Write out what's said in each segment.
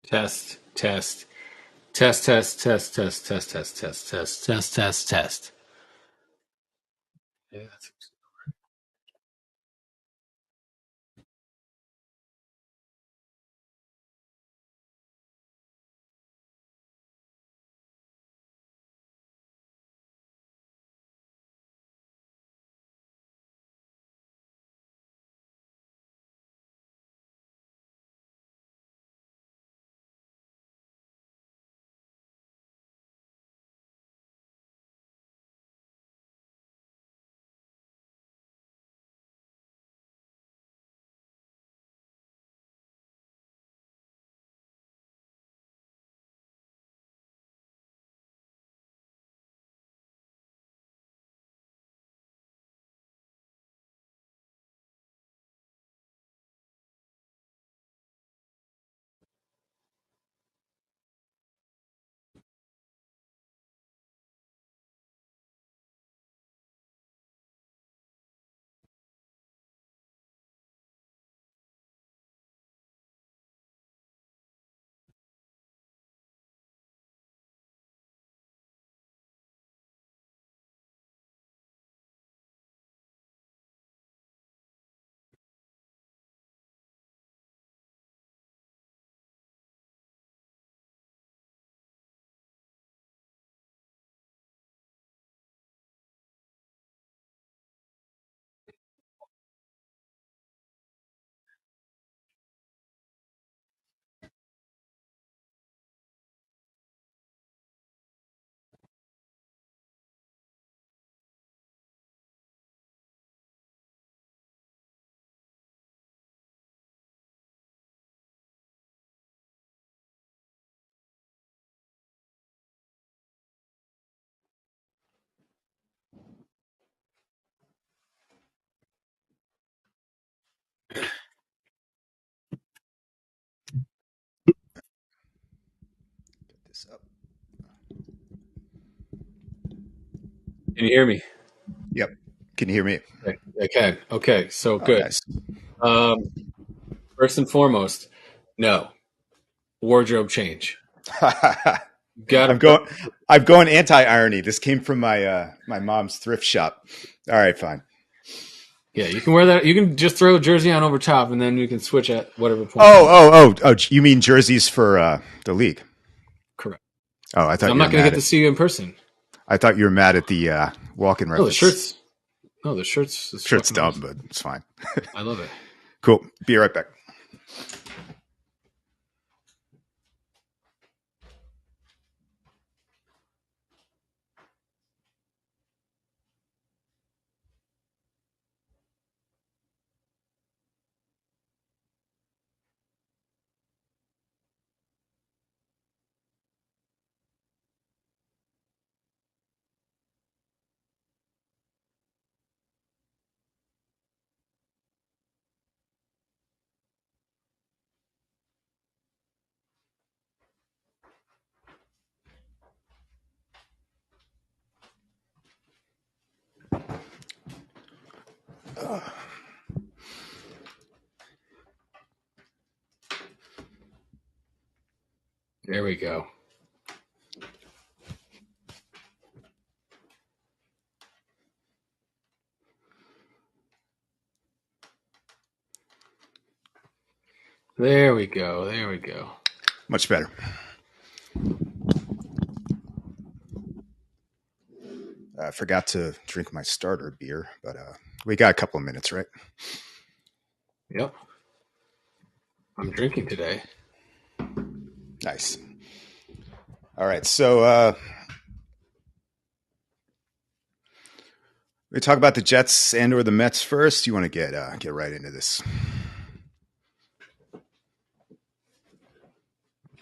Test, test, test, test, test, test, test, test, test, test, test, test, test. Yeah, Get this up. can you hear me? Yep. Can you hear me? Okay, I can. Okay, so Oh, good. nice. Um, First and foremost, no wardrobe change. Got to I'm put. going. I'm going anti-irony. This came from my mom's thrift shop. All right, fine. Yeah, you can wear that. You can just throw a jersey on over top, and then you can switch at whatever point you Oh, want. oh, oh, oh. You mean jerseys for the league? Correct. Oh, I thought I'm you were not going to mad get to at. see you in person. I thought you were mad at the walk-in No, the reference. shirts. No, the shirts is Sure, it's fucking dumb, awesome. but it's fine. I love it. Cool. Be right back. There we go. There we go. There we go. Much better. I forgot to drink my starter beer, but we got a couple of minutes, right? Yep. I'm drinking today. Nice. All right. So we talk about the Jets and/or the Mets first. You want to get right into this?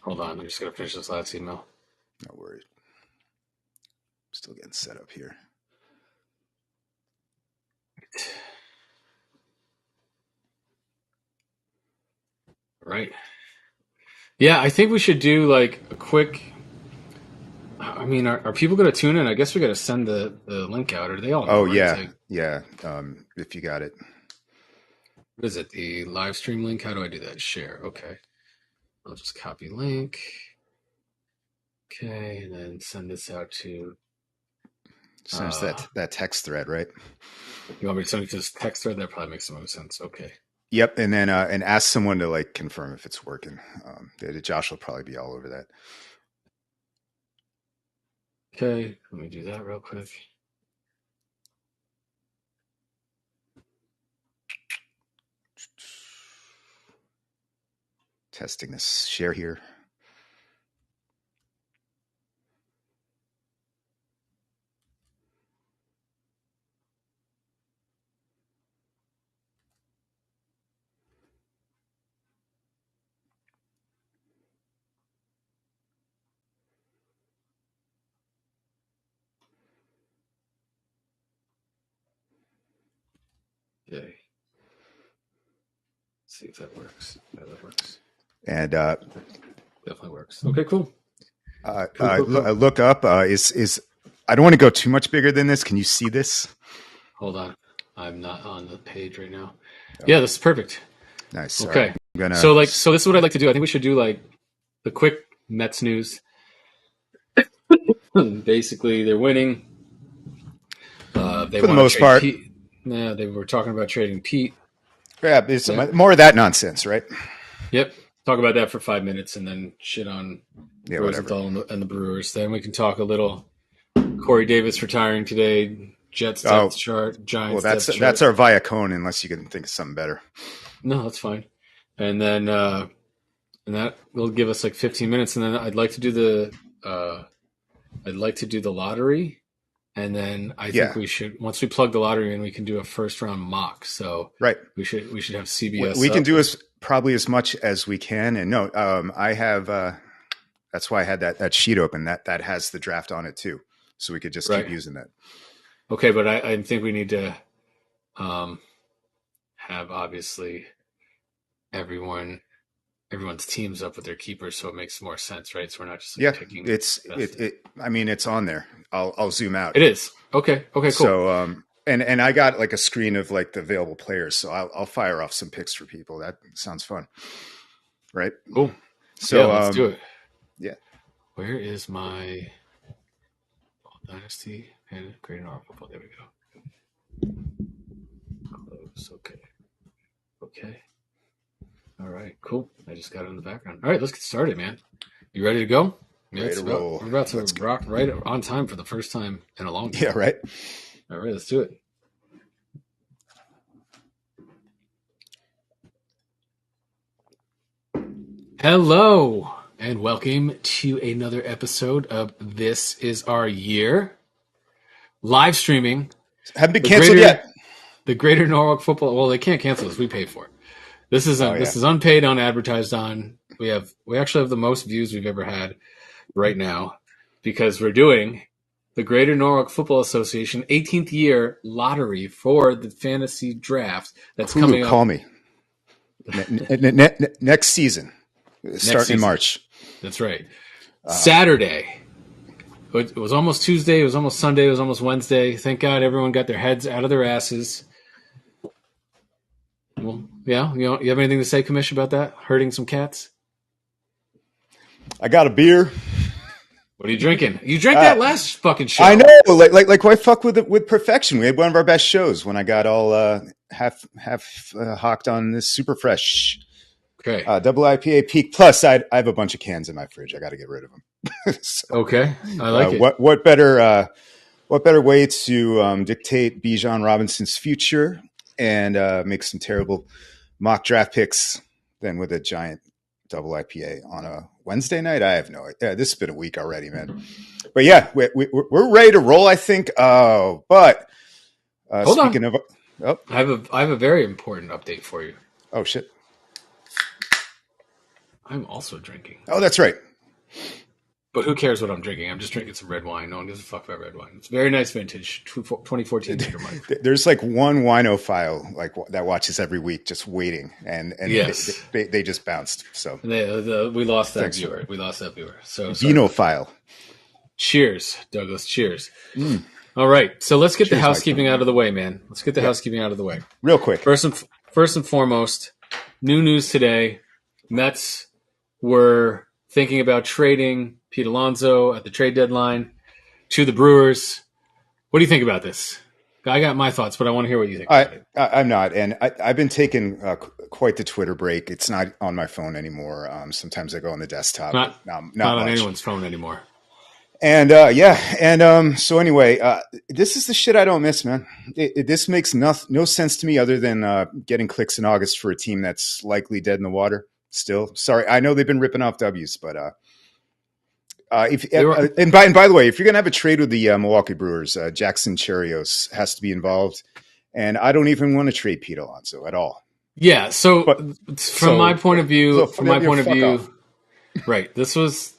Hold on. I'm just going to finish this last email. No worries. Still getting set up here. Right. Yeah, I think we should do like a quick. I mean, are people going to tune in? I guess we got to send the link out, or they all know, Oh right? It's yeah, like, yeah. If you got it. what is it? The live stream link? How do I do that? Share. Okay. I'll just copy link. Okay, and then send this out to. Send us that text thread, right? You want me to send it to this text thread? That probably makes the most sense. Okay. Yep, and then and ask someone to like confirm if it's working. Josh will probably be all over that. Okay, let me do that real quick. Testing this share here. Okay. See if that works. Yeah, that works. And definitely works. Okay, cool. Cool. Look up. Is I don't want to go too much bigger than this. Can you see this? Hold on. I'm not on the page right now. Oh. Yeah, this is perfect. Nice. Okay. Right. So this is what I'd like to do. I think we should do like the quick Mets news. Basically, they're winning. They for the most part. Pete. Yeah, they were talking about trading Pete. Yeah, it's more of that nonsense, right? Yep. Talk about that for 5 minutes and then shit on Rosenthal and the Brewers. Then we can talk a little Corey Davis retiring today, Jets depth chart, Giants depth chart. That's our Viacone, unless you can think of something better. No, that's fine. And then and that will give us like 15 minutes. And then I'd like to do the lottery. And then I think we should, once we plug the lottery in, we can do a first round mock. So right, we should have CBS. We can do probably as much as we can. And no, I have. That's why I had that sheet open. That has the draft on it too, so we could just keep using that. Okay, but I think we need to have obviously everyone's teams up with their keepers, so it makes more sense, right? So we're not just picking. I mean, it's on there. I'll zoom out. It is. Okay, cool. So and I got like a screen of like the available players, so I'll fire off some picks for people. That sounds fun, right? Cool. So let's do it. Yeah. Where is my Dynasty and Great North Football? There we go. Close. Okay. All right, cool. I just got it in the background. All right, let's get started, man. You ready to go? Yeah, ready to roll. We're about to rock right on time for the first time in a long time. Yeah, right. All right, let's do it. Hello, and welcome to another episode of This Is Our Year. Live streaming. Haven't been canceled yet. The Greater Norwalk Football. Well, they can't cancel us. We paid for it. This is this is unpaid, unadvertised on. We actually have the most views we've ever had right now because we're doing the Greater Norwalk Football Association 18th year lottery for the fantasy draft that's coming up. Call me. Next season. Starting in March. That's right. Saturday. It was almost Tuesday. It was almost Sunday. It was almost Wednesday. Thank God everyone got their heads out of their asses. Well, yeah. You have anything to say, Commish, about that? Hurting some cats? I got a beer. What are you drinking? You drank that last fucking show. I know. Like why fuck with perfection? We had one of our best shows when I got all half hawked on this super fresh. Okay. Double IPA Peak Plus. I have a bunch of cans in my fridge. I got to get rid of them. So, okay. I like it. What better way to dictate Bijan Robinson's future and make some terrible mock draft picks than with a giant double IPA on a Wednesday night? I have no idea. This has been a week already, man. But yeah, we're ready to roll, I think. But hold speaking on. I have a very important update for you. Oh shit. I'm also drinking. Oh, that's right. But who cares what I'm drinking? I'm just drinking some red wine. No one gives a fuck about red wine. It's very nice vintage, 2014 There's like one winophile like that watches every week, just waiting, and yes. they just bounced. So we lost that viewer. We lost that viewer. So vinophile. Cheers, Douglas. Cheers. All right, so let's get the housekeeping out of the way, man. Let's get the housekeeping out of the way real quick. First and foremost, new news today: Mets were thinking about trading Pete Alonso at the trade deadline to the Brewers. What do you think about this? I got my thoughts, but I want to hear what you think. I'm not, and I've been taking quite the Twitter break. It's not on my phone anymore. Sometimes I go on the desktop. Not on anyone's phone anymore. And so anyway, this is the shit I don't miss, man. This makes no sense to me other than getting clicks in August for a team that's likely dead in the water. Still, sorry, I know they've been ripping off W's, but by the way, if you're gonna have a trade with the Milwaukee Brewers, Jackson Chirios has to be involved, and I don't even want to trade Pete Alonso at all. Yeah. So from my point of view, right, this was.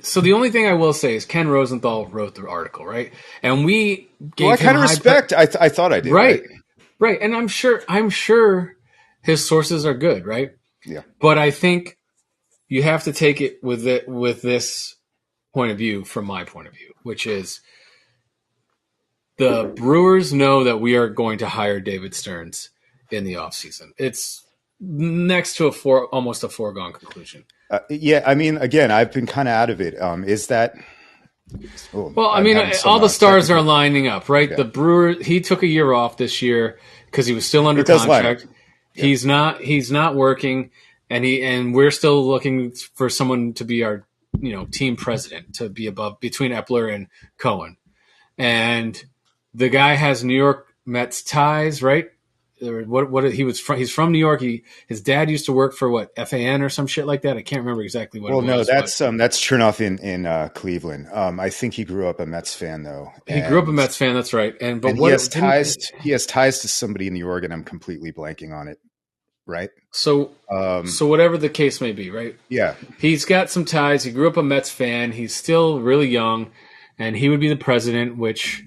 So the only thing I will say is Ken Rosenthal wrote the article, right? And we gave I kind of respect. I thought I did, right, and I'm sure his sources are good, right? Yeah, but I think you have to take it with this point of view from my point of view, which is the Brewers know that we are going to hire David Stearns in the offseason. It's next to almost a foregone conclusion. Yeah, I mean, again, I've been kind of out of it. Is that? Well, I mean, all the stars are lining up, right? Yeah. The Brewers. He took a year off this year because he was still under contract. Yeah. He's not working, and we're still looking for someone to be our team president, to be above between Epler and Cohen, and the guy has New York Mets ties, right? He's from New York. His dad used to work for FAN or some shit like that. I can't remember exactly what. Well, it was, that's Chernoff in Cleveland. I think he grew up a Mets fan though. He grew up a Mets fan. That's right. He has ties to somebody in New York, and I'm completely blanking on it. Right. So whatever the case may be, right? Yeah. He's got some ties. He grew up a Mets fan. He's still really young, and he would be the president, which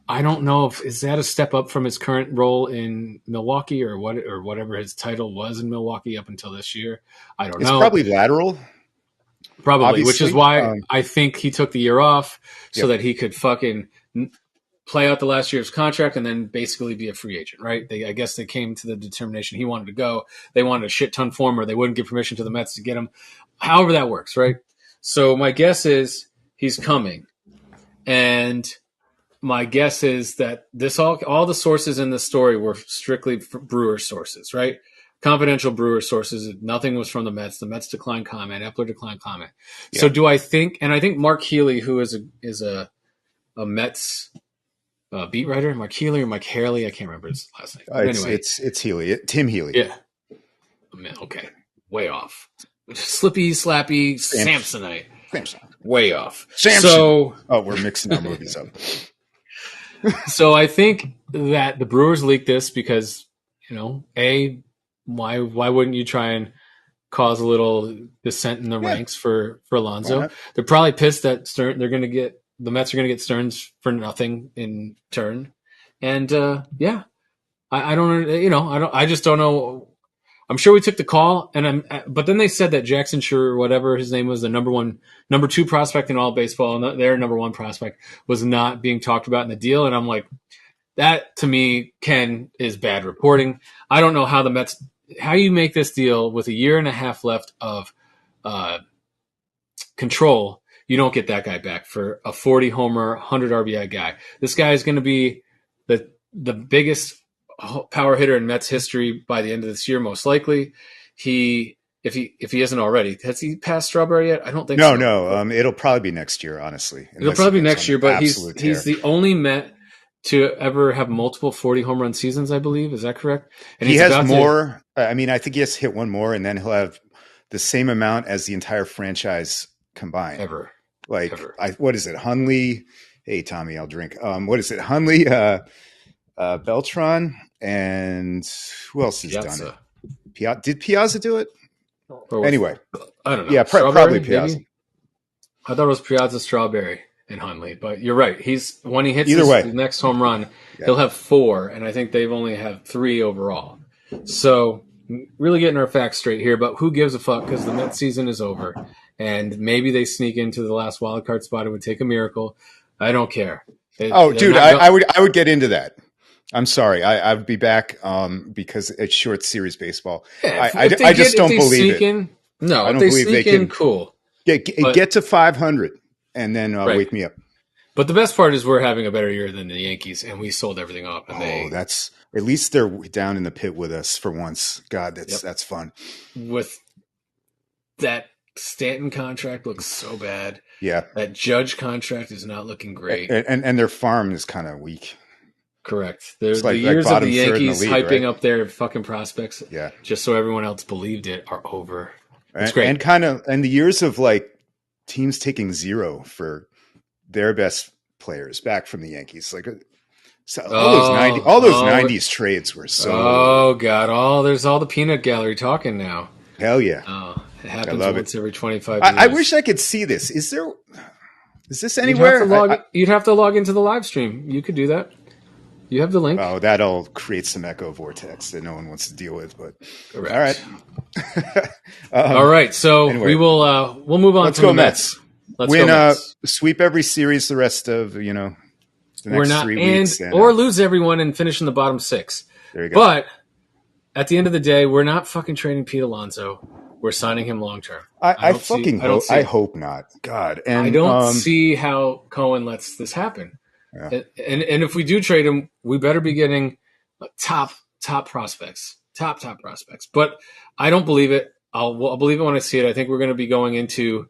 I don't know is that a step up from his current role in Milwaukee or whatever his title was in Milwaukee up until this year. I don't know. It's probably lateral. Probably, obviously. Which is why I think he took the year off so that he could fucking play out the last year's contract and then basically be a free agent, right? I guess they came to the determination he wanted to go. They wanted a shit ton for him, or they wouldn't give permission to the Mets to get him. However that works, right? So my guess is he's coming. And my guess is that all the sources in the story were strictly Brewer sources, right? Confidential Brewer sources. Nothing was from the Mets. The Mets declined comment. Epler declined comment. Yeah. So do I think? And I think Mark Healy, who is a Mets beat writer, Mark Healy or Mike Haley, I can't remember his last name. Anyway, it's Healy. Tim Healy. Yeah. Okay, way off. Slippy, slappy, Samsonite. Way off. Samson. So, we're mixing our movies up. So I think that the Brewers leaked this because, why wouldn't you try and cause a little dissent in the ranks for Alonso? They're probably pissed that the Mets are going to get Stearns for nothing in turn. And I just don't know. I'm sure we took the call, but then they said that Jackson Scherr, whatever his name was, the number 2 prospect in all baseball, and their number 1 prospect was not being talked about in the deal. And I'm like, that to me, Ken, is bad reporting. I don't know how you make this deal with a year and a half left of control. You don't get that guy back for a 40 homer, 100 RBI guy. This guy is going to be the biggest power hitter in Mets history by the end of this year, most likely. If he isn't already, has he passed Strawberry yet? I don't think so. No. It'll probably be next year, honestly. It'll probably be next year, but he's the only Met to ever have multiple 40 home run seasons, I believe. Is that correct? And he has more. I think he has to hit one more, and then he'll have the same amount as the entire franchise combined. Ever. What is it? Hundley. Hey, Tommy, I'll drink. What is it? Hundley, Beltran, and who else has done it? Did Piazza do it? Anyway, I don't know. Yeah, probably Piazza. Maybe? I thought it was Piazza, Strawberry, and Hundley, but you're right. When he hits the next home run, he'll have 4, and I think they've only had 3 overall. So really getting our facts straight here, but who gives a fuck? Because the Mets season is over, and maybe they sneak into the last wild card spot. It would take a miracle. I don't care. I would get into that. I'm sorry. I would be back because it's short series baseball. Yeah, I just don't believe it. No, I if don't they believe sneak they in, can cool. get to 500 and then Right. wake me up. But the best part is we're having a better year than the Yankees, and we sold everything off. And That's at least they're down in the pit with us for once. God, that's fun. With that Stanton contract looks so bad. Yeah, that Judge contract is not looking great, and their farm is kind of weak. Correct. It's The years of the Yankees league, hyping right? up their fucking prospects, Yeah, just so everyone else believed it, are over. It's great. And the years of like teams taking zero for their best players back from the Yankees, like so all those 90s trades were so. Oh god! There's all the peanut gallery talking now. Hell yeah! Oh, it happens once every 25 years. I wish I could see this. Is this anywhere? You'd have to log into the live stream. You could do that. You have the link. Oh, that'll create some echo vortex that no one wants to deal with. But correct. All right. All right. So anyway, we'll move on. Let's go Mets. Let's go Mets. Sweep every series the rest of the next 3 weeks, or lose everyone and finish in the bottom 6. There you go. But at the end of the day, we're not fucking trading Pete Alonso. We're signing him long term. I hope not. God, and I don't see how Cohen lets this happen. Yeah. And if we do trade him, we better be getting top prospects, top prospects. But I don't believe it. I'll believe it when I see it. I think we're going to be going into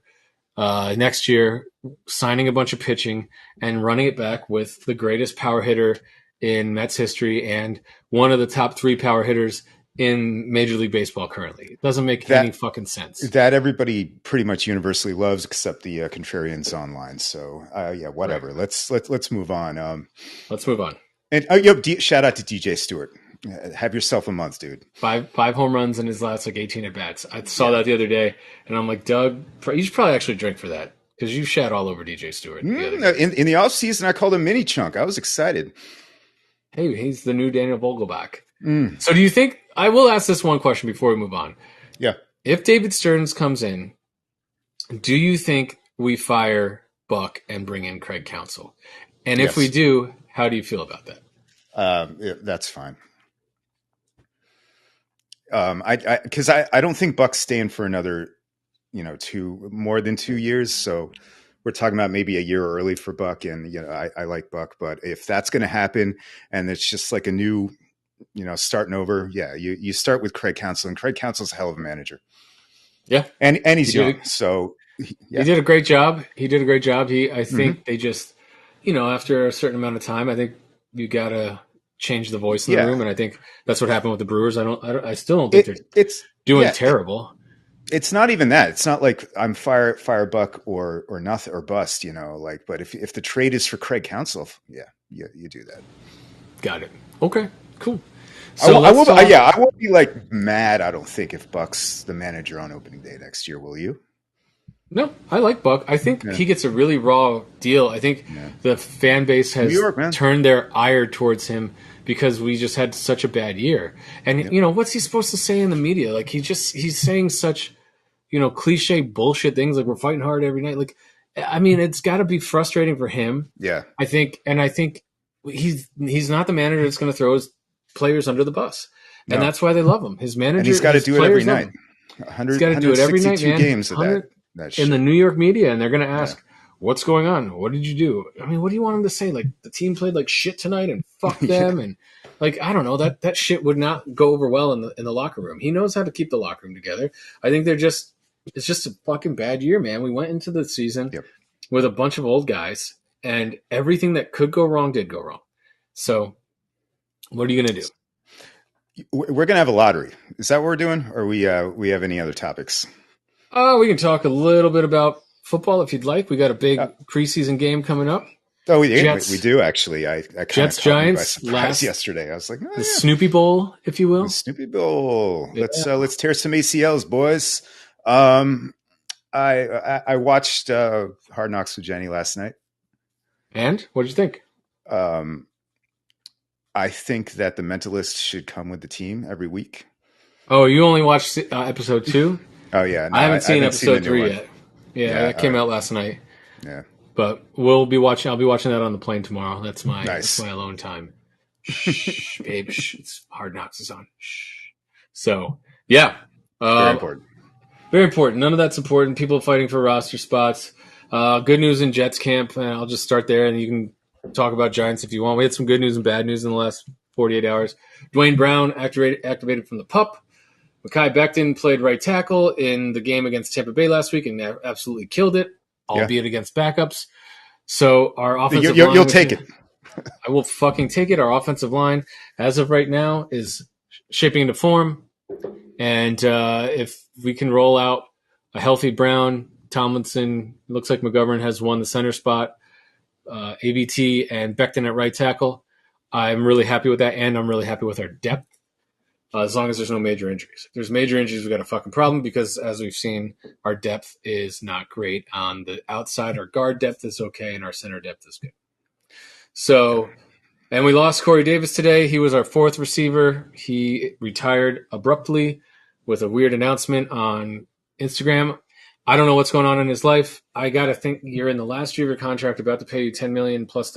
next year, signing a bunch of pitching and running it back with the greatest power hitter in Mets history and one of the top 3 power hitters in Major League Baseball currently. It doesn't make any fucking sense. That everybody pretty much universally loves, except the contrarians online. So yeah, whatever. Right. Let's move on. Let's move on. And shout out to DJ Stewart. Have yourself a month, dude. 5 home runs in his last 18 at bats. I saw that the other day, and I'm like, Doug, you should probably actually drink for that because you shat all over DJ Stewart. In the off season, I called him Mini Chunk. I was excited. Hey, he's the new Daniel Vogelbach. So do you think? I will ask this one question before we move on. Yeah. If David Stearns comes in, do you think we fire Buck and bring in Craig Counsell? And if we do, how do you feel about that? Yeah, that's fine. Because I don't think Buck's staying for another, more than 2 years. So we're talking about maybe a year early for Buck, and I like Buck, but if that's going to happen, and it's just like a new, starting over, yeah, you start with Craig Counsell, and Craig Counsell's a hell of a manager. Yeah, and he's young, so he did a great job. I think they just, after a certain amount of time, I think you gotta change the voice in the room, and I think that's what happened with the Brewers. I still don't think it's doing terrible. It's not even that. It's not like I'm fire Buck or nothing or bust, but if the trade is for Craig Counsell, you do that. Got it. Okay, cool. So I won't be like mad. I don't think if Buck's the manager on opening day next year, will you? No, I like Buck. I think he gets a really raw deal. I think the fan base has turned their ire towards him because we just had such a bad year. And what's he supposed to say in the media? Like he's saying such cliche bullshit things like we're fighting hard every night. Like, I mean, it's got to be frustrating for him. Yeah, I think he's not the manager that's going to throw his players under the bus, and that's why they love him. His manager, and he's got to do it every night. He's got to do it every night, man. Games of that in the New York media, and they're going to ask, "What's going on? What did you do?" I mean, what do you want him to say? Like the team played like shit tonight, and fuck them, and like I don't know that shit would not go over well in the locker room. He knows how to keep the locker room together. I think it's just a fucking bad year, man. We went into the season with a bunch of old guys, and everything that could go wrong did go wrong. So, what are you going to do? We're going to have a lottery. Is that what we're doing? Or we have any other topics? We can talk a little bit about football if you'd like. We got a big preseason game coming up. Oh, we do actually. I Jets Giants last yesterday. I was like, the Snoopy Bowl, if you will. The Snoopy Bowl. Yeah. Let's tear some ACLs, boys. I watched Hard Knocks with Jenny last night. And what did you think? I think that the Mentalist should come with the team every week. Oh, you only watched episode 2? Oh yeah, no, I haven't seen episode 3 yet. Yeah, that came out last night. Yeah, but I'll be watching that on the plane tomorrow. That's my alone time. Shh, babe, it's Hard Knocks is on. Shh. So yeah, very important. Very important. None of that's important. People fighting for roster spots. Good news in Jets camp. I'll just start there, and you can talk about Giants if you want. We had some good news and bad news in the last 48 hours. Dwayne Brown activated from the PUP. Mekhi Becton played right tackle in the game against Tampa Bay last week and absolutely killed it, albeit against backups. So our offensive line... You'll take it. I will fucking take it. Our offensive line, as of right now, is shaping into form. And if we can roll out a healthy Brown, Tomlinson, looks like McGovern has won the center spot, ABT and Becton at right tackle, I'm really happy with that, and I'm really happy with our depth, as long as there's no major injuries. If there's major injuries, we've got a fucking problem because, as we've seen, our depth is not great on the outside. Our guard depth is okay, and our center depth is good. So, and we lost Corey Davis today. He was our fourth receiver. He retired abruptly with a weird announcement on Instagram. I don't know what's going on in his life. I got to think you're in the last year of your contract, about to pay you $10 million plus,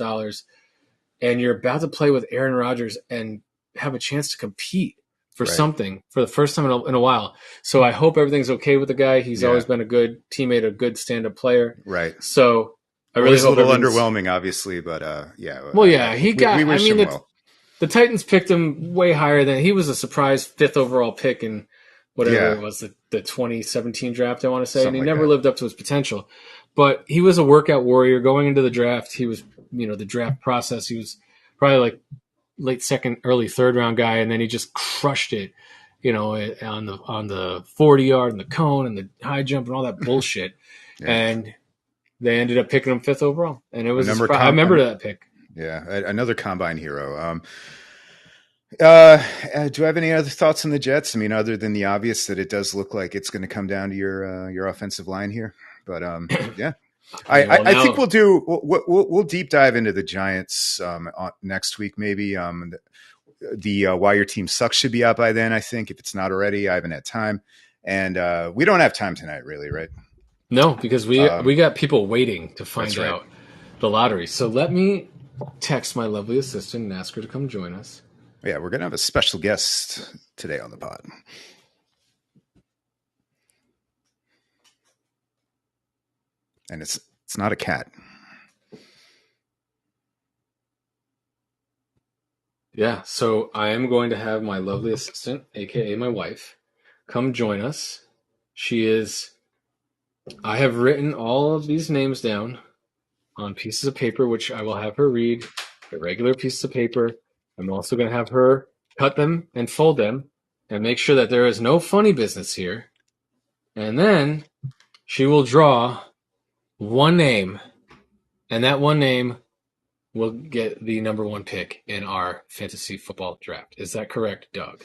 and you're about to play with Aaron Rodgers and have a chance to compete for something for the first time in a while. So I hope everything's okay with the guy. He's always been a good teammate, a good stand-up player. Right. So I really hope a little underwhelming, obviously, but yeah. Well, yeah, he got. We wish him well. The Titans picked him way higher than he was a surprise 5th overall pick in whatever it was, the 2017 draft, I want to say, and he never lived up to his potential. But he was a workout warrior going into the draft. He was, the draft process. He was probably like late second, early third round guy, and then he just crushed it, on the 40-yard and the cone and the high jump and all that bullshit. And they ended up picking him 5th overall, and it was I remember that pick. Yeah, another combine hero. Do I have any other thoughts on the Jets? I mean, other than the obvious that it does look like it's going to come down to your offensive line here, but yeah. I think we'll deep dive into the Giants next week, maybe. The Why Your Team Sucks should be out by then, I think. If it's not already, I haven't had time, and we don't have time tonight, really, right? No, because we got people waiting to find out the lottery. So let me text my lovely assistant and ask her to come join us. Yeah, we're gonna have a special guest today on the pod. And it's not a cat. Yeah, so I am going to have my lovely assistant, aka my wife, come join us. I have written all of these names down on pieces of paper, which I will have her read, a regular piece of paper. I'm also going to have her cut them and fold them and make sure that there is no funny business here. And then she will draw one name, and that one name will get the number 1 pick in our fantasy football draft. Is that correct, Doug?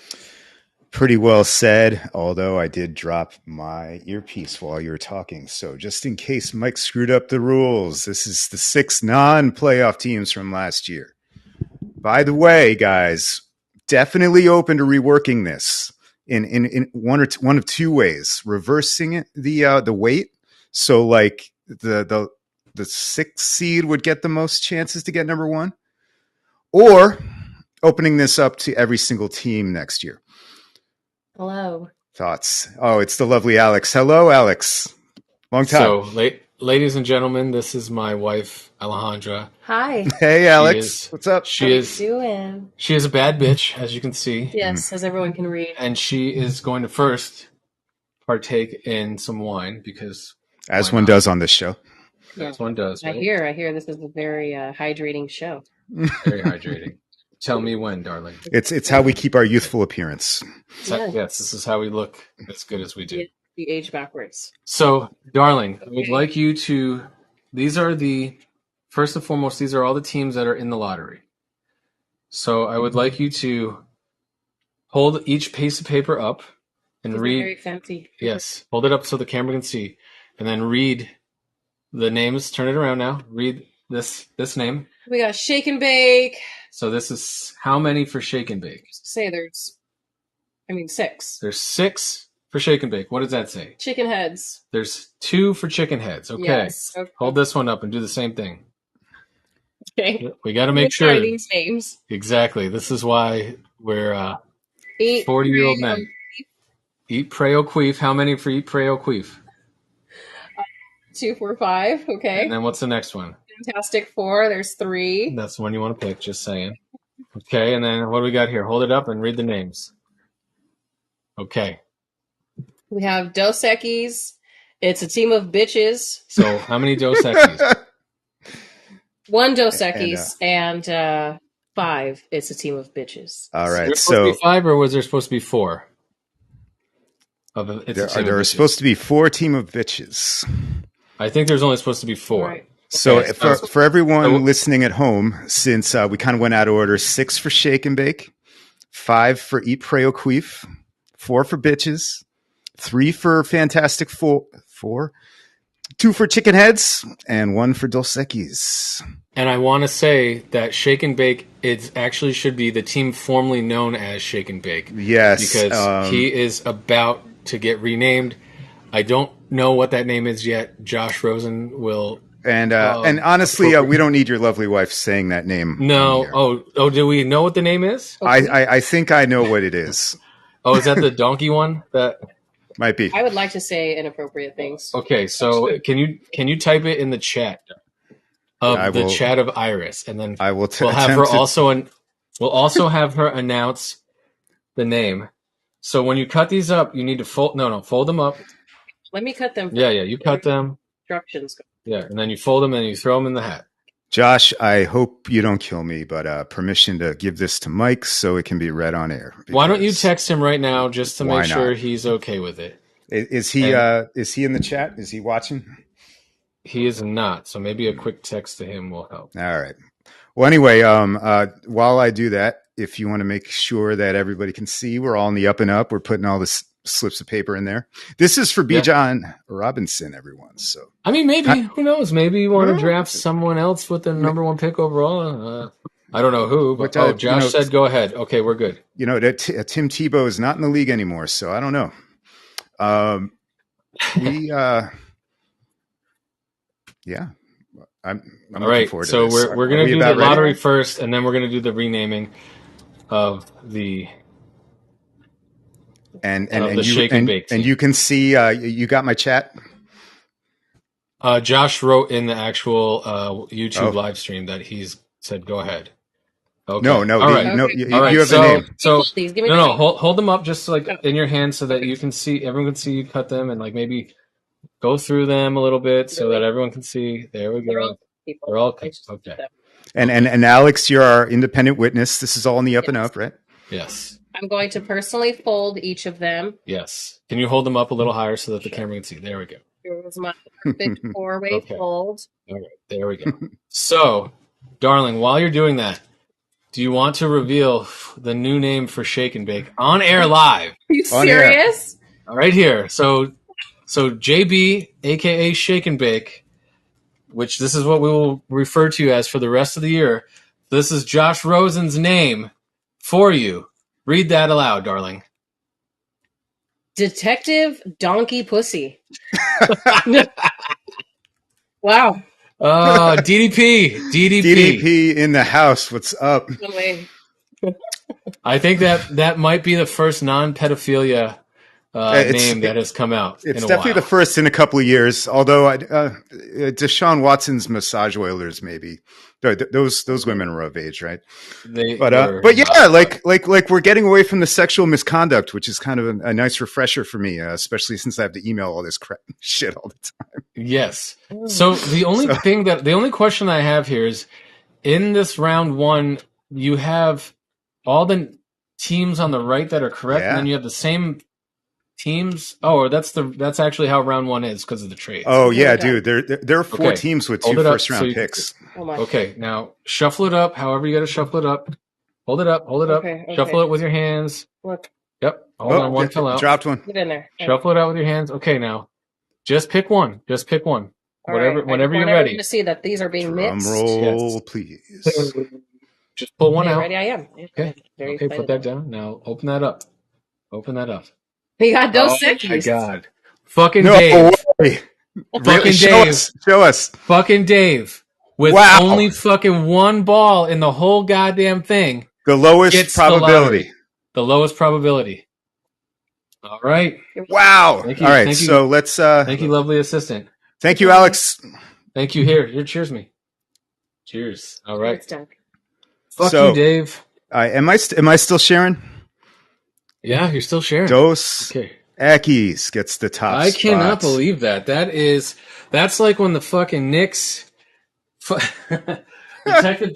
Pretty well said, although I did drop my earpiece while you were talking. So just in case Mike screwed up the rules, this is the 6 non-playoff teams from last year. By the way, guys, definitely open to reworking this in one of two ways: reversing it, the weight, so like the 6th seed would get the most chances to get number 1, or opening this up to every single team next year. Hello. Thoughts? Oh, it's the lovely Alex. Hello, Alex. Long time. So, ladies and gentlemen, this is my wife, Alejandra. Hi. Hey, Alex. What's up? How you doing? She is a bad bitch, as you can see. Yes, as everyone can read. And she is going to first partake in some wine because... As one does on this show. As one does. Right? I hear this is a very hydrating show. Very hydrating. Tell me when, darling. It's how we keep our youthful appearance. Yes, this is how we look as good as we do. We age backwards. So, darling, I would like you to... First and foremost, these are all the teams that are in the lottery. So I would like you to hold each piece of paper up and read... Very fancy. Yes, hold it up so the camera can see. And then read the names. Turn it around now. Read this name. We got Shake and Bake. So this is how many for Shake and Bake? Say 6. There's 6 for Shake and Bake. What does that say? Chicken heads. There's 2 for chicken heads. Okay. Yes. Okay. Hold this one up and do the same thing. Okay. We got to make sure. Try these names. Exactly. This is why we're 8 40-year-old men. Eat, Pray, O'Queef. How many for Eat, Pray, O'Queef? 2, 4, 5. Okay. And then what's the next one? Fantastic Four. There's 3. That's the one you want to pick, just saying. Okay, and then what do we got here? Hold it up and read the names. Okay. We have Dos Equis. It's a team of bitches. So how many Dos Equis? 1 Dos Equis and 5. It's a team of bitches. All right. Was there supposed to be 5 or was there supposed to be 4? There are supposed to be 4 team of bitches. I think there's only supposed to be 4. Right. So Okay, for everyone listening at home, since we kind of went out of order, 6 for Shake and Bake, 5 for Eat, Pray, O'Queef, 4 for bitches, 3 for Fantastic Four, 2 for Chicken Heads, and 1 for Dos Equis. And I want to say that Shake and Bake actually should be the team formerly known as Shake and Bake. Yes. Because he is about to get renamed. I don't know what that name is yet. Josh Rosen will. And honestly, we don't need your lovely wife saying that name. No. Oh, do we know what the name is? I think I know what it is. Oh, is that the donkey one? That might be. I would like to say inappropriate things. Okay, so can you type it in the chat of the chat of Iris, and then I will. We'll have her also we'll also have her announce the name. So when you cut these up, you need to fold them up. Let me cut them. Yeah, you cut them. Instructions. Yeah, and then you fold them and you throw them in the hat. Josh, I hope you don't kill me, but permission to give this to Mike so it can be read on air. Why don't you text him right now just to make sure he's okay with it? Is he in the chat? Is he watching? He is not, so maybe a quick text to him will help. All right. Well, anyway, while I do that, if you want to make sure that everybody can see, we're all in the up and up. We're putting all the slips of paper in there. This is for Bijan Robinson, everyone. So I mean, maybe who knows? Maybe you want to draft someone else with the number 1 pick overall. I don't know who, but Josh said go ahead. Okay, we're good. You know, Tim Tebow is not in the league anymore, so I don't know. Yeah. I'm all right. So we're going to do the lottery first, and then we're going to do the renaming of the Shake and Bake team. And you can see you got my chat. Josh wrote in the actual YouTube live stream that he's said go ahead. Okay. No. All right. You have the name. So hold them up just like in your hand so that you can see. Everyone can see you cut them and like maybe go through them a little bit so that everyone can see. There we go. They're all okay. And Alex, you're our independent witness. This is all in the up and up, right? Yes. I'm going to personally fold each of them. Yes. Can you hold them up a little higher so that the camera can see? There we go. Here's my big 4-way fold. All right. There we go. So, darling, while you're doing that, do you want to reveal the new name for Shake and Bake on air live? Are you serious? Right here. So JB, aka Shake and Bake, which this is what we will refer to as for the rest of the year. This is Josh Rosen's name for you. Read that aloud, darling. Detective Donkey Pussy. Wow. DDP in the house. What's up? I think that might be the first non-pedophilia name that has come out. It's definitely the first in a couple of years. Although Deshaun Watson's massage oilers, maybe those women are of age, right? But yeah, like we're getting away from the sexual misconduct, which is kind of a nice refresher for me, especially since I have to email all this crap shit all the time. Yes. So the only question I have here is, in this round 1, you have all the teams on the right that are correct, and then you have the same teams. Oh, that's actually how round 1 is because of the trades. Oh yeah, dude. There are 4 teams with 2 first round picks. Okay, now shuffle it up. However you got to shuffle it up. Hold it up. Okay. Shuffle it with your hands. Look. Yep. Hold on. One fell out. Dropped one. Get in there. Shuffle it out with your hands. Okay, now just pick one. Whenever you're ready. To see that these are being mixed. Drum roll, please. Just pull one out. Ready I am. Okay. Put that down. Now open that up. We got Dos Equis. Oh my God. Fucking Dave. Fucking Dave. Show us. Fucking Dave. With only fucking 1 ball in the whole goddamn thing. The lowest probability. The lowest probability. All right. Wow. Thank you. All right. Thank you. So let's. Thank you, lovely assistant. Thank you, Alex. Thank you. Here, cheers me. Cheers. All right. Fuck So, you, Dave. Am I still sharing? Yeah, you're still sharing. Dos Equis gets the top I spot. cannot believe that. That's like when the fucking Knicks Detective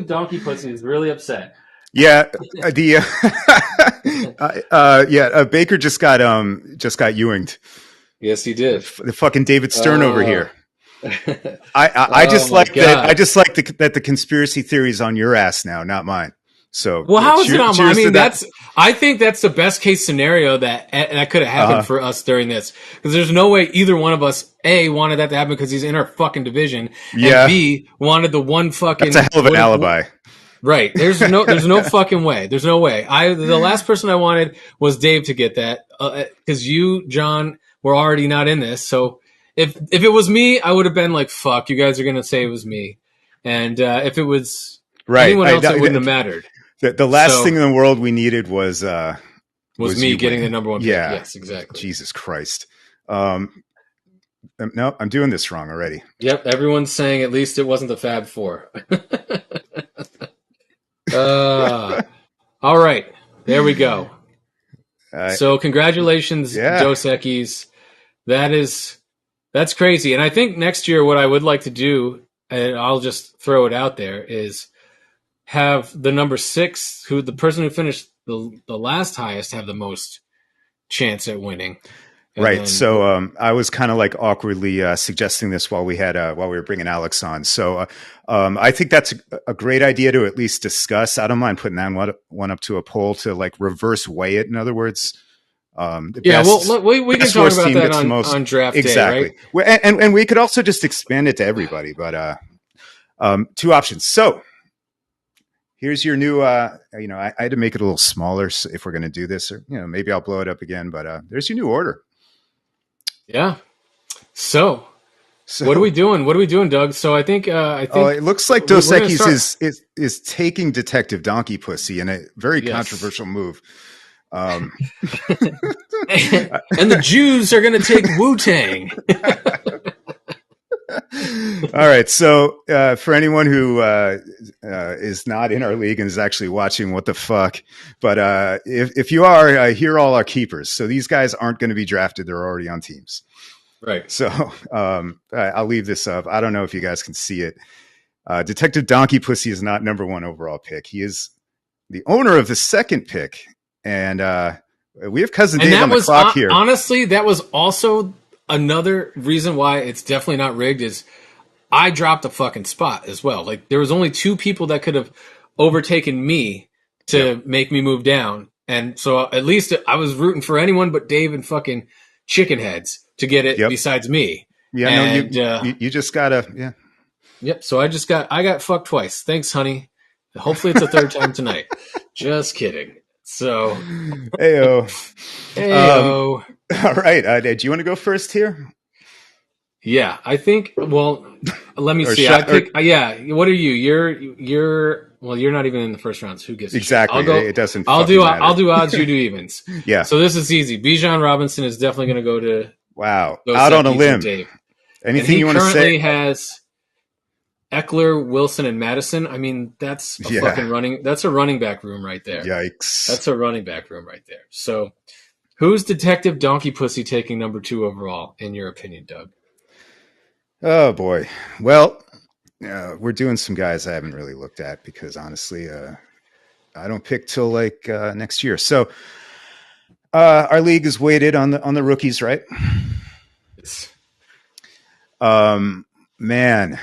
Donkey Pussy is really upset. Yeah, Baker just got Ewinged. Yes, he did. The fucking David Stern over here. I just like that. I just like that the conspiracy theory is on your ass now, not mine. So, well, how is it on mine? I mean, I think that's the best case scenario that could have happened for us during this, because there's no way either one of us wanted that to happen because he's in our fucking division, and B wanted the one fucking. That's a hell of an alibi. Right. There's no fucking way. There's no way. The last person I wanted was Dave to get that, because you, John, were already not in this. So if it was me, I would have been like, fuck, you guys are going to say it was me. And if it was anyone else, it wouldn't have mattered. The last thing in the world we needed was me getting the number one pick. Yeah. Yes, exactly. Jesus Christ. No, I'm doing this wrong already. Yep. Everyone's saying at least it wasn't the Fab Four. All right, there we go. So congratulations, Dos Equis. That's crazy. And I think next year what I would like to do, and I'll just throw it out there, is have the number 6, the person who finished the last highest, have the most chance at winning. Right. So I was kind of like awkwardly suggesting this while we were bringing Alex on. So I think that's a great idea to at least discuss. I don't mind putting that one up to a poll to like reverse weigh it. In other words, we can talk about that on draft day, right? And we could also just expand it to everybody. But 2 options. So here's your new. I had to make it a little smaller if we're going to do this, or maybe I'll blow it up again. But there's your new order. Yeah. So what are we doing? What are we doing, Doug? So I think it looks like Dos Equis is taking Detective Donkey Pussy in a very controversial move. And the Jews are going to take Wu-Tang. All right. So for anyone who is not in our league and is actually watching, what the fuck? But if you are, here are all our keepers. So these guys aren't going to be drafted. They're already on teams. Right. So I'll leave this up. I don't know if you guys can see it. Detective Donkey Pussy is not number 1 overall pick. He is the owner of the 2nd pick. And we have Cousin Dave on the clock here. Honestly, that was also another reason why it's definitely not rigged, is I dropped a fucking spot as well. Like, there was only 2 people that could have overtaken me to make me move down. And so at least I was rooting for anyone but Dave and fucking chicken heads to get it besides me. Yeah, and, you just gotta, Yep. So I got fucked twice. Thanks, honey. Hopefully it's the 3rd time tonight. Just kidding. So, Heyo. All right. Do you want to go first here? Yeah, I think. Well, let me see. What are you? You're not even in the first round. So who gives exactly? It doesn't. I'll do odds. You do evens. Yeah. So this is easy. Bijan Robinson is definitely going to go to. Wow. Out on a limb. Anything you want to say? He currently has Eckler, Wilson, and Madison. I mean, that's a fucking running. That's a running back room right there. Yikes. That's a running back room right there. So, who's Detective Donkey Pussy taking number 2 overall, in your opinion, Doug? Oh boy. Well, we're doing some guys I haven't really looked at because honestly, I don't pick till like next year. So, our league is weighted on the rookies, right? Yes. Man.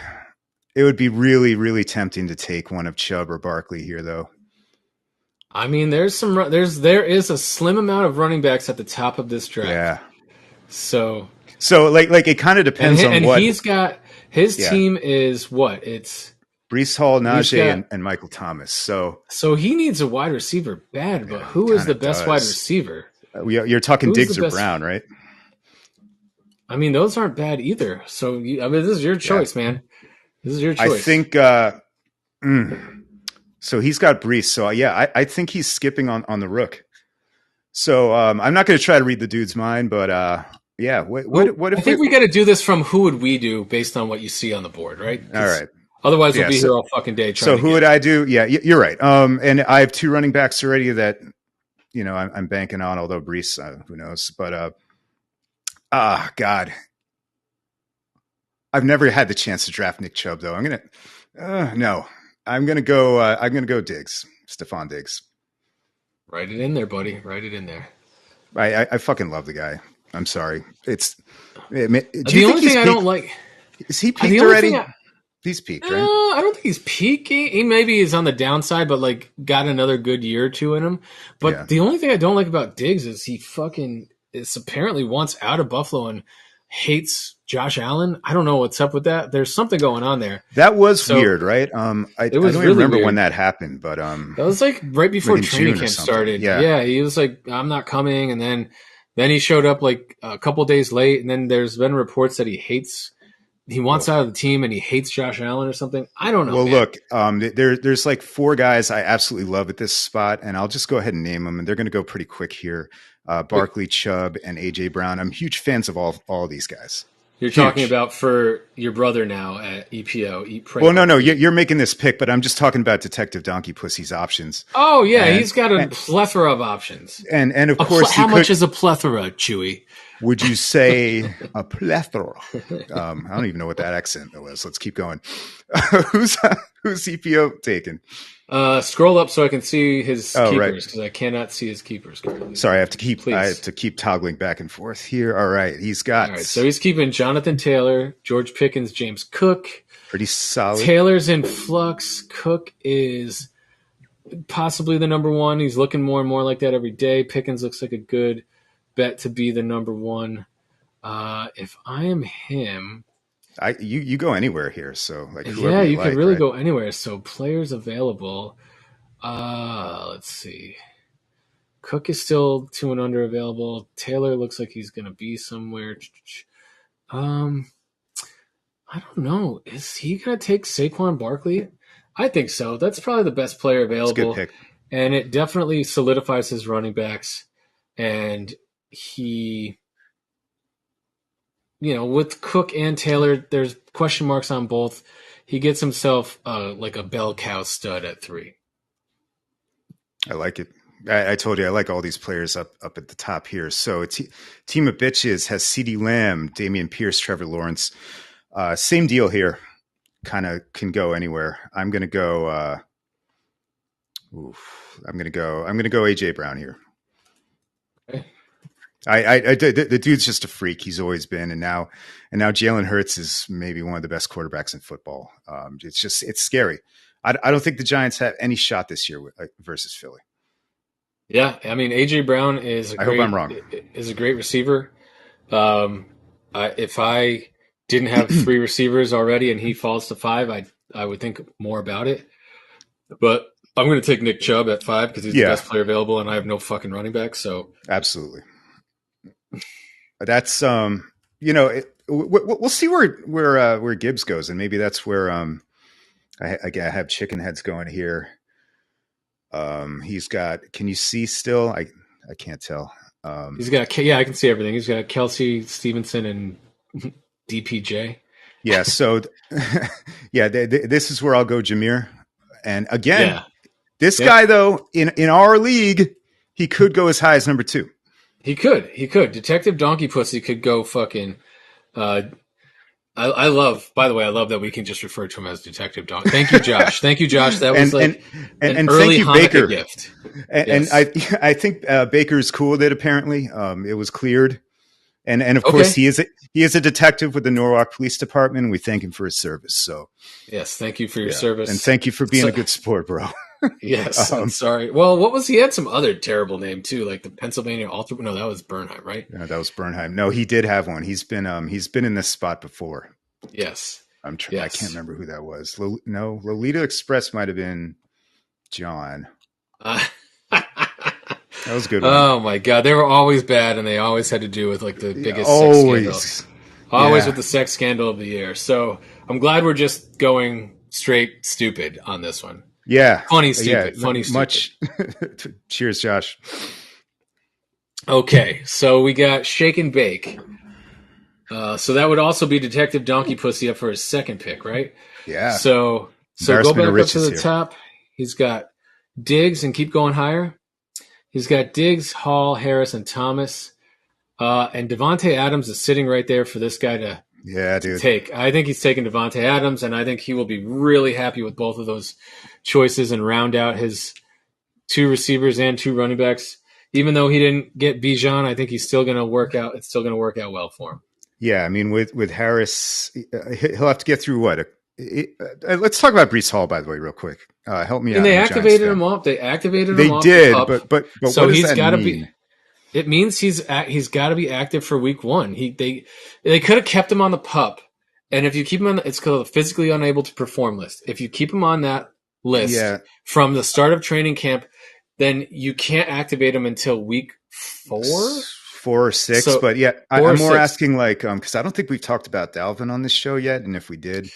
It would be really, really tempting to take one of Chubb or Barkley here, though. I mean, there is a slim amount of running backs at the top of this draft. Yeah. So like it kind of depends on what. And he's got his team is what? It's Breece Hall, Najee, and Michael Thomas. So he needs a wide receiver bad, but who is the best wide receiver? You're talking Diggs or Brown, right? I mean, those aren't bad either. So this is your choice, man. This is your choice. I think so he's got Breece. So I think he's skipping on the rook. So I'm not going to try to read the dude's mind, but yeah. What if I think we got to do this from who would we do based on what you see on the board, right? All right. Otherwise, we'll be here all fucking day. So who would I do? Yeah, you're right. And I have 2 running backs already that I'm banking on. Although Brees, who knows? But God, I've never had the chance to draft Nick Chubb though. I'm gonna go Diggs, Stephon Diggs. Write it in there, buddy. Write it in there. I fucking love the guy. I'm sorry. The only thing I don't like is he peaked already. He's peaked, right? I don't think he's peaking. He maybe is on the downside, but like got another good year or 2 in him. But the only thing I don't like about Diggs is he fucking is apparently wants out of Buffalo and hates Josh Allen. I don't know what's up with that. There's something going on there. That was weird, right? I don't really remember when that happened, but that was like right before training camp started. Yeah, he was like, "I'm not coming," and then he showed up like a couple days late, and then there's been reports that he wants out of the team and he hates Josh Allen or something. I don't know. Well, look, there's like 4 guys I absolutely love at this spot, and I'll just go ahead and name them, and they're going to go pretty quick here. Barkley, Chubb, and AJ Brown. I'm huge fans of all these guys. You're talking about for your brother now at EPO. Well, no, you're making this pick, but I'm just talking about Detective Donkey Pussy's options. Oh yeah, he's got a plethora of options. And of course, how much is a plethora, Chewy? Would you say a plethora? I don't even know what that accent was. Let's keep going. Who's EPO taking? Scroll up so I can see his keepers because I cannot see his keepers currently. Sorry, I have to keep toggling back and forth here. All right, he's got. All right, so he's keeping Jonathan Taylor, George Pickens, James Cook. Pretty solid. Taylor's in flux. Cook is possibly the number 1. He's looking more and more like that every day. Pickens looks like a good bet to be the number 1. If I am him. You go anywhere here, so like you can really go anywhere. So players available. Let's see. Cook is still 2 and under available. Taylor looks like he's going to be somewhere. I don't know. Is he going to take Saquon Barkley? I think so. That's probably the best player available. That's a good pick. And it definitely solidifies his running backs. And he. With Cook and Taylor, there's question marks on both. He gets himself like a bell cow stud at 3. I like it. I told you I like all these players up at the top here. So team of bitches has CeeDee Lamb, Dameon Pierce, Trevor Lawrence. Same deal here. Kind of can go anywhere. I'm gonna go. I'm gonna go AJ Brown here. Okay. The dude's just a freak. He's always been, and now Jalen Hurts is maybe one of the best quarterbacks in football. It's scary. I don't think the Giants have any shot this year versus Philly. Yeah, I mean AJ Brown I hope I'm wrong. Is a great receiver. If I didn't have 3 receivers already and he falls to 5, I would think more about it. But I'm going to take Nick Chubb at 5 because he's the best player available, and I have no fucking running back. So absolutely. That's we'll see where Gibbs goes, and maybe that's where I have chicken heads going here. He's got. Can you see still? I can't tell. He's got. Yeah, I can see everything. He's got Kelsey, Stevenson, and DPJ. Yeah. So this is where I'll go, Jameer. And again, this guy though in our league, he could go as high as number 2. He could. Detective Donkey Pussy could go fucking. I love. By the way, I love that we can just refer to him as Detective Donkey. Thank you, Josh. That was an early Hanukkah Baker. gift. And I think Baker's cool with it. Apparently, it was cleared. And of course he is a detective with the Norwalk Police Department. And we thank him for his service. So yes, thank you for your service, and thank you for being a good sport, bro. Yes, I'm sorry. Well, what was he had some other terrible name too, like the Pennsylvania Alter. No, that was Bernheim, right? Yeah, that was Bernheim. No, he did have one. He's been in this spot before. Yes, I'm trying. Yes. I can't remember who that was. Lolita Express might have been John. That was a good one. Oh my god, they were always bad, and they always had to do with like the biggest sex scandal. Always with the sex scandal of the year. So I'm glad we're just going straight stupid on this one. Yeah. Funny stupid. Funny stupid. Much. Cheers, Josh. Okay, so we got Shake and Bake. So that would also be Detective Donkey Pussy up for his second pick, right? Yeah. So go back up to the top. He's got Diggs and keep going higher. He's got Diggs, Hall, Harris, and Thomas. And Devontae Adams is sitting right there for this guy to take. I think he's taking Devontae Adams, and I think he will be really happy with both of those choices and round out his 2 receivers and 2 running backs. Even though he didn't get Bijan, I think he's still going to work out. It's still going to work out well for him. Yeah, I mean, with Harris, he'll have to get through what? Let's talk about Breece Hall, by the way, real quick. Help me out. And they activated him up. They activated him. They did, but so what does he's got to be. It means he's got to be active for week 1. They could have kept him on the PUP, and if you keep him on, it's called a physically unable to perform list. If you keep him on that list from the start of training camp, then you can't activate him until week 4. 4 or 6, so, but yeah, I'm more asking because I don't think we've talked about Dalvin on this show yet, and if we did,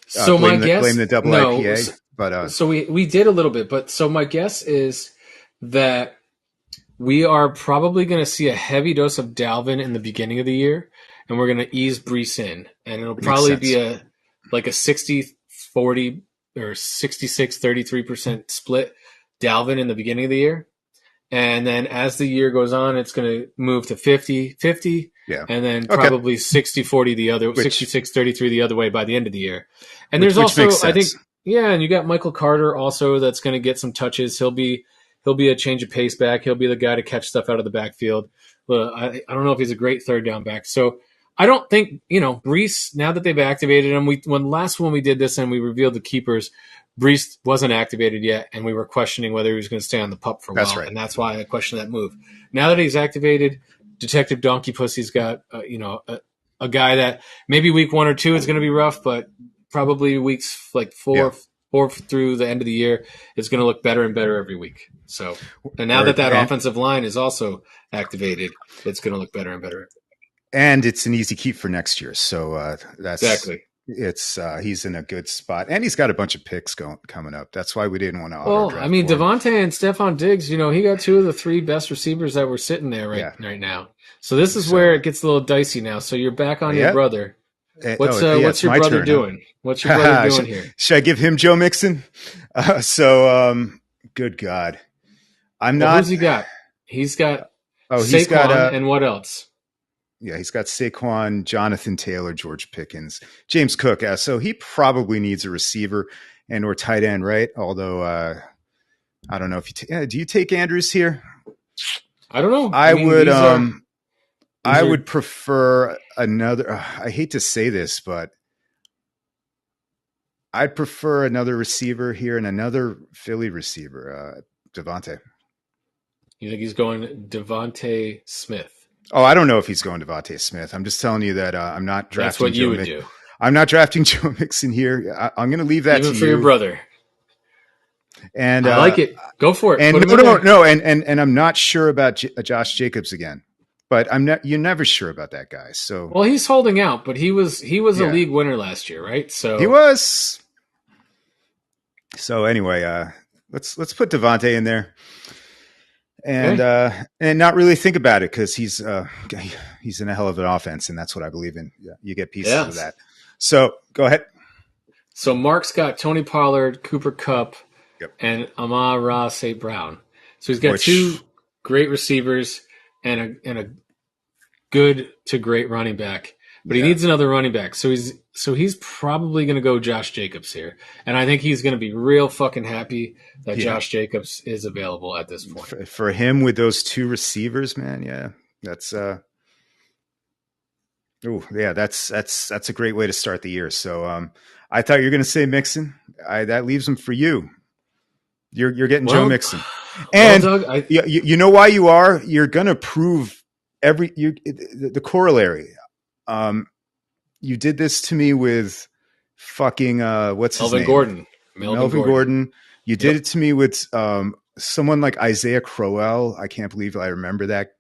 so blame the double IPA. But so we did a little bit, but so my guess is that we are probably going to see a heavy dose of Dalvin in the beginning of the year, and we're going to ease Breece in, and it'll probably be a 60-40 or 66-33% split Dalvin in the beginning of the year. And then as the year goes on, it's going to move to 50-50, and then probably 60-40 the other, 66-33 the other way by the end of the year. And there's also, I think, and you got Michael Carter also that's going to get some touches. He'll be a change of pace back. He'll be the guy to catch stuff out of the backfield. I don't know if he's a great third down back. So I don't think, Breece, now that they've activated him, when we did this and we revealed the keepers, Breece wasn't activated yet, and we were questioning whether he was going to stay on the PUP for a while, and that's why I questioned that move. Now that he's activated, Detective Donkey Pussy's got a guy that maybe week 1 or 2 is going to be rough, but probably weeks like 4 through the end of the year is going to look better and better every week. So, and now that offensive line is also activated, it's going to look better and better. And it's an easy keep for next year. So that's exactly. It's he's in a good spot, and he's got a bunch of picks coming up. That's why we didn't want to. Well, I mean, Devontae and Stephon Diggs. He got 2 of the 3 best receivers that were sitting there right now. So this is where it gets a little dicey now. So you're back on your brother. What's your brother doing? What's your brother doing here? Should I give him Joe Mixon? Good God, I'm not. Who's he got? He's got. He's got and what else? Yeah, he's got Saquon, Jonathan Taylor, George Pickens, James Cook. So he probably needs a receiver and or tight end, right? Although I don't know if you do you take Andrews here? I don't know. I would prefer another. I hate to say this, but I'd prefer another receiver here and another Philly receiver, Devontae. You think he's going Devontae Smith? Oh, I don't know if he's going Devontae Smith. I'm just telling you that I'm not drafting. That's what you would do. I'm not drafting Joe Mixon here. I'm going to leave that even to for you. your brother. And I like it. Go for it. And no. And I'm not sure about Josh Jacobs again. But you're never sure about that guy. So well, he's holding out, but he was a league winner last year, right? So he was. So anyway, let's put Devontae in there. And not really think about it because he's in a hell of an offense, and that's what I believe in. Yeah, you get pieces of that. So go ahead. So Mark's got Tony Pollard, Cooper Kupp, and Amon-Ra St. Brown. So he's got 2 great receivers and a good to great running back, but he needs another running back. So he's probably going to go Josh Jacobs here, and I think he's going to be real fucking happy that Josh Jacobs is available at this point. For him with those 2 receivers, man, that's that's a great way to start the year. So I thought you were going to say Mixon. That leaves him for you. You're getting Joe Mixon, and Doug, you know why you are. You're going to prove the corollary. You did this to me with fucking what's his name? Gordon. Melvin Gordon. You did it to me with someone like Isaiah Crowell. I can't believe I remember that.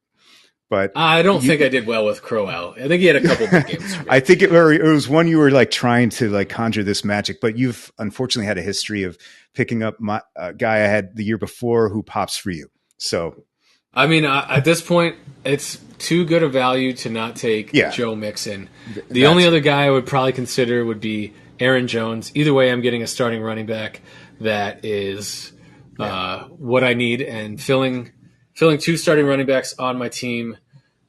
But I don't think I did well with Crowell. I think he had a couple of games. I think it was one you were like trying to like conjure this magic, but you've unfortunately had a history of picking up a guy I had the year before who pops for you. So I mean, at this point, it's too good a value to not take Joe Mixon. The only other guy I would probably consider would be Aaron Jones. Either way, I'm getting a starting running back that is what I need, and filling 2 starting running backs on my team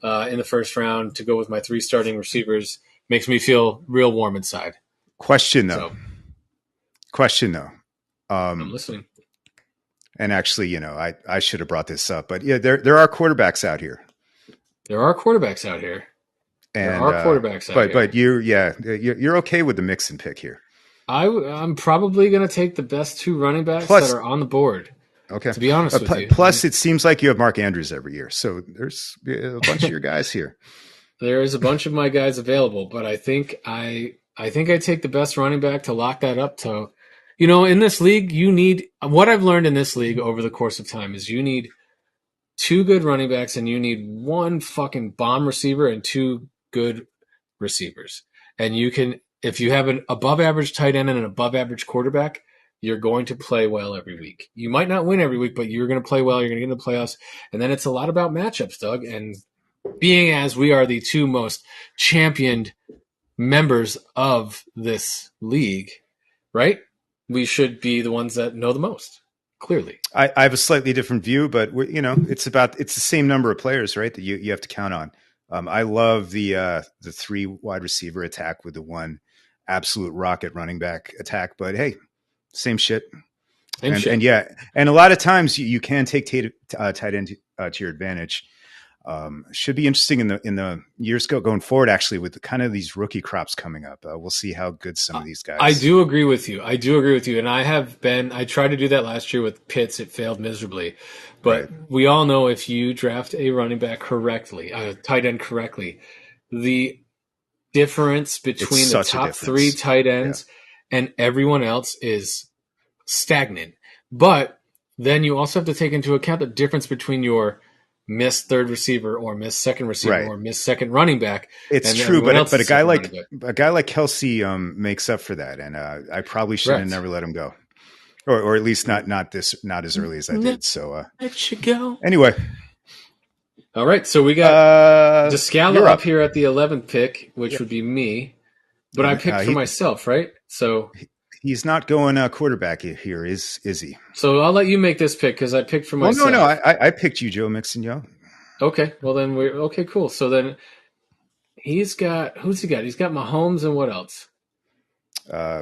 in the first round to go with my 3 starting receivers makes me feel real warm inside. Question though. I'm listening. And actually, I should have brought this up, but yeah, there are quarterbacks out here. But you're okay with the Mixon pick here. I'm probably going to take the best 2 running backs that are on the board. Okay. To be honest with you. Plus, it seems like you have Mark Andrews every year, so there's a bunch of your guys here. There is a bunch of my guys available, but I think I take the best running back to lock that up. In this league, what I've learned in this league over the course of time is you need 2 good running backs and you need 1 fucking bomb receiver and 2 good receivers. And if you have an above average tight end and an above average quarterback, you're going to play well every week. You might not win every week, but you're going to play well. You're going to get into the playoffs. And then it's a lot about matchups, Doug. And being as we are the 2 most championed members of this league, right? We should be the ones that know the most, clearly. I have a slightly different view, but it's the same number of players, right? That you have to count on. I love the 3 wide receiver attack with the 1 absolute rocket running back attack, but hey, same shit. And a lot of times you can take tight end to your advantage. Should be interesting in the years going forward, actually, with kind of these rookie crops coming up. We'll see how good some of these guys. I do agree with you. And I tried to do that last year with Pitts. It failed miserably. But we all know if you draft a running back correctly, a tight end correctly, the difference between the top 3 tight ends and everyone else is stagnant. But then you also have to take into account the difference between your missed 3rd receiver or missed 2nd receiver or missed 2nd running back. It's true, but a guy like Kelsey makes up for that, and I probably should have never let him go, or at least not as early as I did. So let you go anyway. All right, so we got Descala up here at the 11th pick, which would be me, but I picked for myself, right? So he's not going quarterback here, is he? So I'll let you make this pick because I picked for myself. No, I picked you, Joe Mixon, yo. Okay, well then okay, cool. So then who's he got? He's got Mahomes and what else?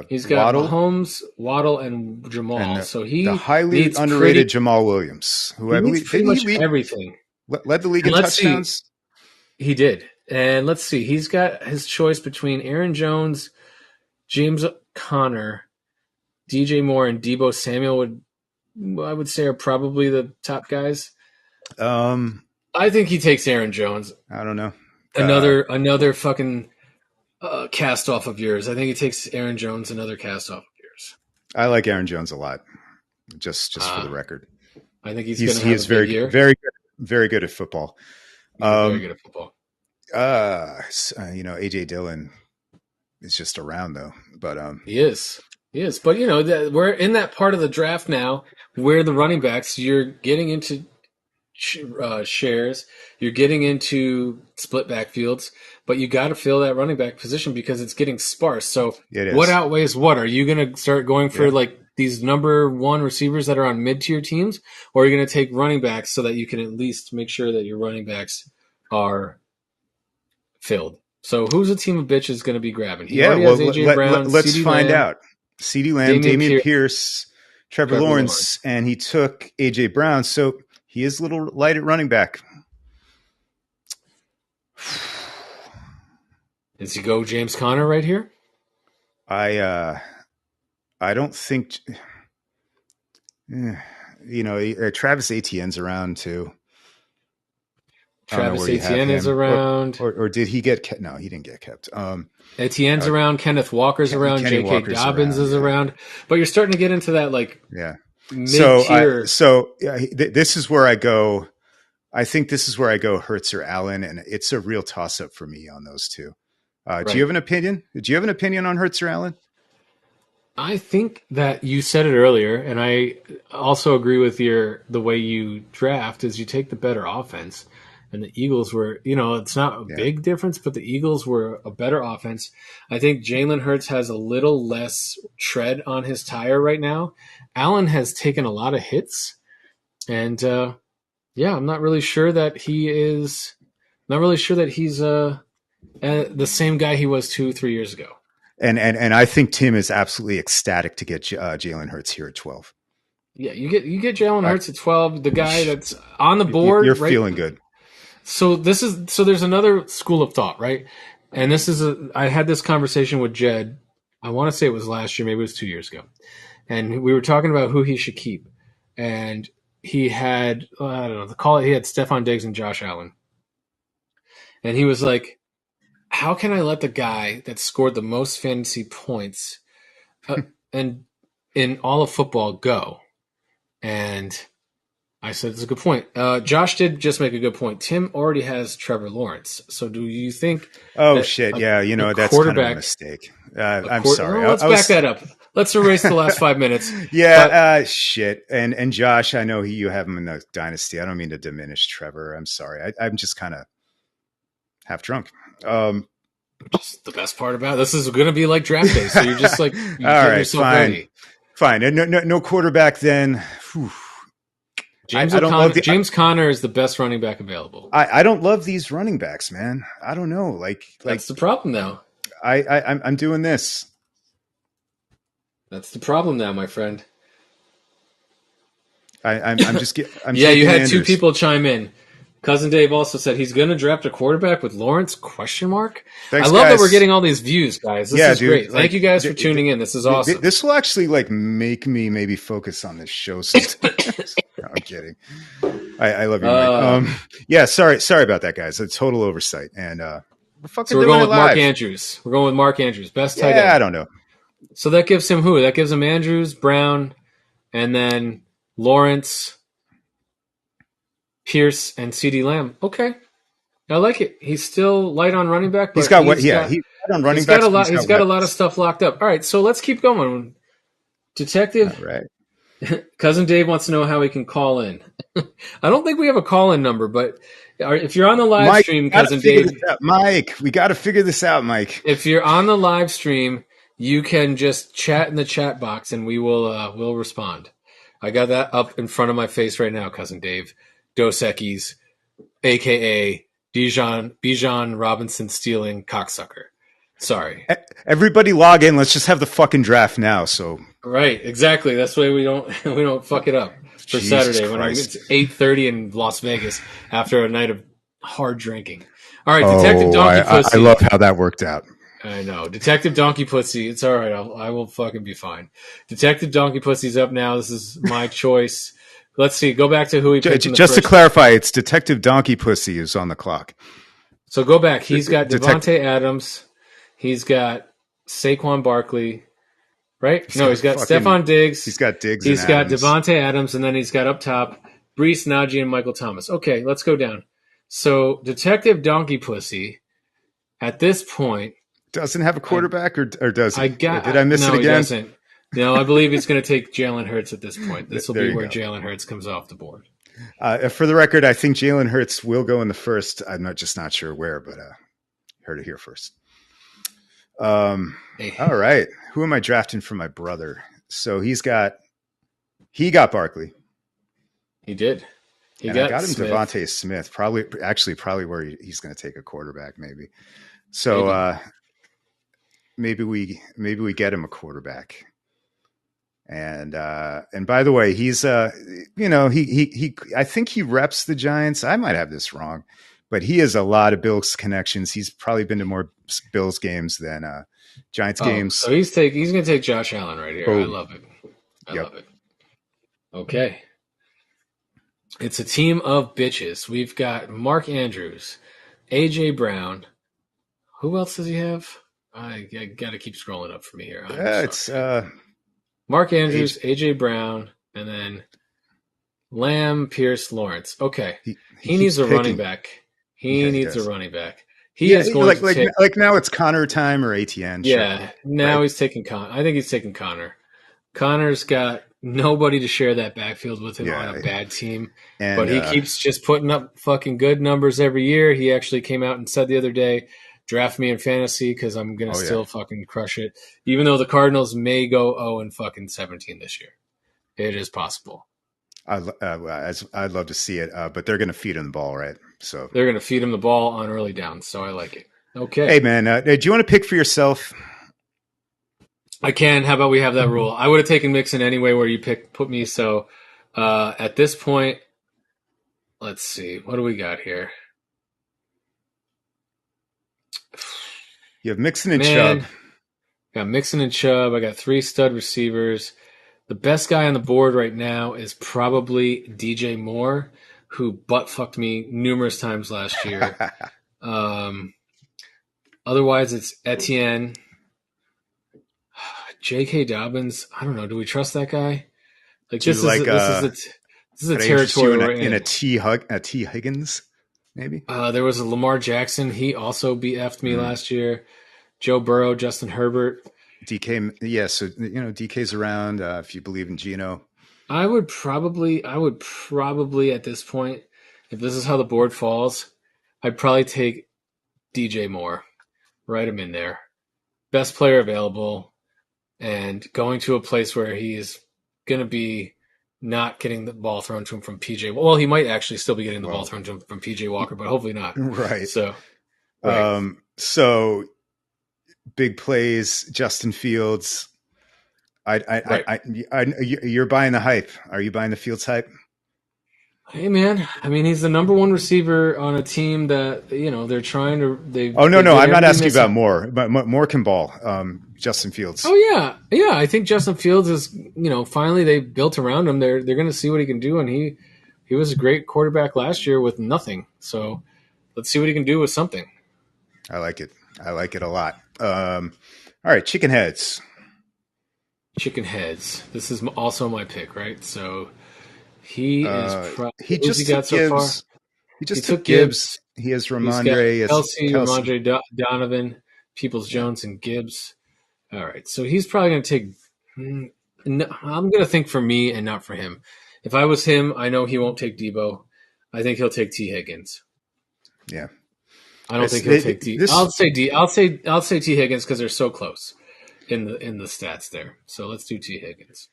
He's got Mahomes, Waddle, and Jamal. And the highly underrated Jamal Williams, who I believe pretty much everything. Led the league in touchdowns. He did. And let's see. He's got his choice between Aaron Jones, James Conner, DJ Moore, and Deebo Samuel I would say are probably the top guys. I think he takes Aaron Jones. I don't know. Another fucking cast off of yours. I think he takes Aaron Jones, another cast off of yours. I like Aaron Jones a lot. Just for the record. I think he's going to have a big year. Very good at football. Very good at football. AJ Dillon is just around though, but he is. But we're in that part of the draft now where the running backs, you're getting into shares, you're getting into split backfields, but you got to fill that running back position because it's getting sparse. So what outweighs what? Are you going to start going for like these number 1 receivers that are on mid-tier teams, or are you going to take running backs so that you can at least make sure that your running backs are filled? So who's a team of bitches going to be grabbing? Let's find out. CeeDee Lamb, Dameon Pierce, Trevor Lawrence, and he took AJ Brown. So he is a little light at running back. Does he go James Conner right here? I don't think. Travis Etienne's around too. Travis Etienne is around. Or did he get kept? No, he didn't get kept. Etienne's around. Kenneth Walker's around. J.K. Dobbins is around. But you're starting to get into that mid-tier. This is where I go. I think this is where I go Hurts or Allen, and it's a real toss-up for me on those 2. Do you have an opinion? Do you have an opinion on Hurts or Allen? I think that you said it earlier, and I also agree with the way you draft is you take the better offense. And the Eagles were, it's not a big difference, but the Eagles were a better offense. I think Jalen Hurts has a little less tread on his tire right now. Allen has taken a lot of hits, and I'm not really sure that he's the same guy he was 2-3 years ago. And I think Tim is absolutely ecstatic to get Jalen Hurts here at 12. Yeah, you get Jalen Hurts at 12, the guy that's on the board. You're right? Feeling good. So there's another school of thought, right? And I had this conversation with Jed. I want to say it was last year, maybe it was 2 years ago, and we were talking about who he should keep. And he had he had Stephon Diggs and Josh Allen, and he was like, how can I let the guy that scored the most fantasy points and in all of football go? And I said, it's a good point. Josh did just make a good point. Tim already has Trevor Lawrence. So do you think... Oh, shit. Yeah, that's kind of a mistake. I'm sorry. Let's back that up. Let's erase the last 5 minutes. Yeah, shit. And Josh, I know you have him in the dynasty. I don't mean to diminish Trevor. I'm sorry. I'm just kind of half drunk. Just the best part about it. This is going to be like draft day. So you're just like, all right, fine. No quarterback then. Whew. James Conner is the best running back available. I don't love these running backs, man. I don't know. That's the problem now. I'm doing this. That's the problem now, my friend. I'm just getting. You had two people chime in. Cousin Dave also said he's going to draft a quarterback with Lawrence? ? Thanks, I love that we're getting all these views, guys. This is great. Thank you guys for tuning in. This is awesome. This will actually make me maybe focus on this show. No, I'm kidding. I love you, Mike. Sorry about that, guys. A total oversight. And we're going with Mark Andrews. We're going with Mark Andrews. Best tight end. Yeah, I don't know. So that gives him who? That gives him Andrews, Brown, and then Lawrence, Pierce, and CeeDee Lamb. Okay. I like it. He's still light on running back. But he's got he's light on running back. He's got a lot of stuff locked up. All right, so let's keep going. Detective. All right. Cousin Dave wants to know how he can call in. I don't think we have a call-in number, but if you're on the live stream, Cousin Dave. Mike, we got to figure this out, Mike. If you're on the live stream, you can just chat in the chat box, and we'll respond. I got that up in front of my face right now, Cousin Dave. Dos Equis, a.k.a. Bijan Robinson stealing cocksucker. Sorry. Everybody log in. Let's just have the fucking draft now. So right, exactly. That's why we don't fuck it up for Jesus Saturday when it's 8:30 in Las Vegas after a night of hard drinking. All right, Detective Donkey Pussy. I love how that worked out. I know. Detective Donkey Pussy. It's all right. I will fucking be fine. Detective Donkey Pussy's up now. This is my choice. Let's see. Go back to who he picked. Just to clarify, it's Detective Donkey Pussy is on the clock. So go back. He's got Devontae Adams. He's got Saquon Barkley. Right? He's got Stephon Diggs. He's got Diggs. He's got Devontae Adams, and then he's got up top Breece, Najee, and Michael Thomas. Okay, let's go down. So Detective Donkey Pussy, at this point, doesn't have a quarterback, or does he? Did I miss it again? He doesn't. No, I believe he's going to take Jalen Hurts at this point. This will be where Jalen Hurts comes off the board. For the record, I think Jalen Hurts will go in the first. I'm not sure where, but heard it here first. All right. Who am I drafting for my brother? So he got Barkley. He did. I got him Devontae Smith. Probably where he's going to take a quarterback, maybe. So maybe we get him a quarterback. And by the way, he's I think he reps the Giants. I might have this wrong, but he has a lot of Bills connections. He's probably been to more Bills games than Giants games. So he's going to take Josh Allen right here. I love it. I love it. Okay. It's a team of bitches. We've got Mark Andrews, AJ Brown. Who else does he have? I got to keep scrolling up for me here. It's Mark Andrews, AJ Brown, and then Lamb, Pierce, Lawrence. Okay. He needs a running back. He needs a running back. He is going to take... like now it's Connor time or ATN. Yeah, sure. Now right? He's taking Connor. I think he's taking Connor. Connor's got nobody to share that backfield with him on a bad team. But he keeps just putting up fucking good numbers every year. He actually came out and said the other day, draft me in fantasy because I'm going to still fucking crush it. Even though the Cardinals may go 0-17 this year. It is possible. I'd love to see it, but they're going to feed him the ball, right? So they're going to feed him the ball on early downs, so I like it. Okay. Hey, man, do you want to pick for yourself? I can. How about we have that rule? I would have taken Mixon anyway where you put me. So at this point, let's see. What do we got here? You have Mixon and Chubb. Got Mixon and Chubb. I got 3 stud receivers. The best guy on the board right now is probably DJ Moore, who butt-fucked me numerous times last year. Otherwise, it's Etienne. J.K. Dobbins, I don't know. Do we trust that guy? Like this is a territory we're in. A T Higgins, maybe. There was a Lamar Jackson. He also BF'd me last year. Joe Burrow, Justin Herbert, DK. Yeah, so DK's around. If you believe in Geno, I would probably at this point, if this is how the board falls, I'd probably take DJ Moore, write him in there, best player available. And going to a place where he's going to be not getting the ball thrown to him from PJ. Well, he might actually still be getting the ball thrown to him from PJ Walker, but hopefully not. Right. So, so big plays, Justin Fields. You're buying the hype. Are you buying the Fields hype? Hey man, I mean he's the number 1 receiver on a team that they're trying to. No, I'm not asking about Moore, but Moore can ball. Justin Fields. Oh yeah. I think Justin Fields is finally they built around him. They're going to see what he can do, and he was a great quarterback last year with nothing. So let's see what he can do with something. I like it. I like it a lot. All right, chicken heads. Chicken heads. This is also my pick, right? So. He took Gibbs. He has Ramondre. Ramondre Donovan, Peoples-Jones, and Gibbs. All right, so he's probably going to take. I'm going to think for me and not for him. If I was him, I know he won't take Debo. I think he'll take T. Higgins. Yeah, I don't think he'll take D. I'll say T. Higgins because they're so close in the stats there. So let's do T. Higgins.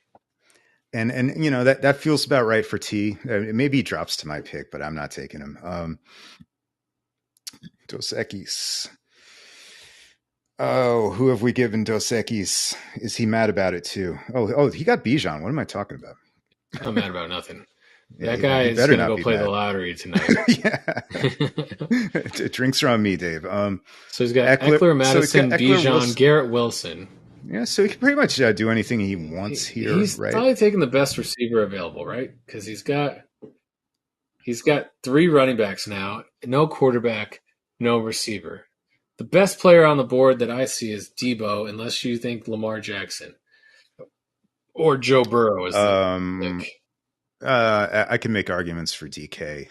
And that feels about right for T. Maybe he drops to my pick, but I'm not taking him. Dos Equis. Oh, who have we given Dos Equis? Is he mad about it too? Oh, he got Bijan. What am I talking about? I'm mad about nothing. That guy is going to go play the lottery tonight. Yeah. Drinks are on me, Dave. So he's got Eckler, Madison, Bijan, Garrett Wilson. Yeah, so he can pretty much do anything he wants here. He's right? probably taking the best receiver available, right? Because he's got 3 running backs now, no quarterback, no receiver. The best player on the board that I see is Debo, unless you think Lamar Jackson or Joe Burrow is the pick. I can make arguments for DK.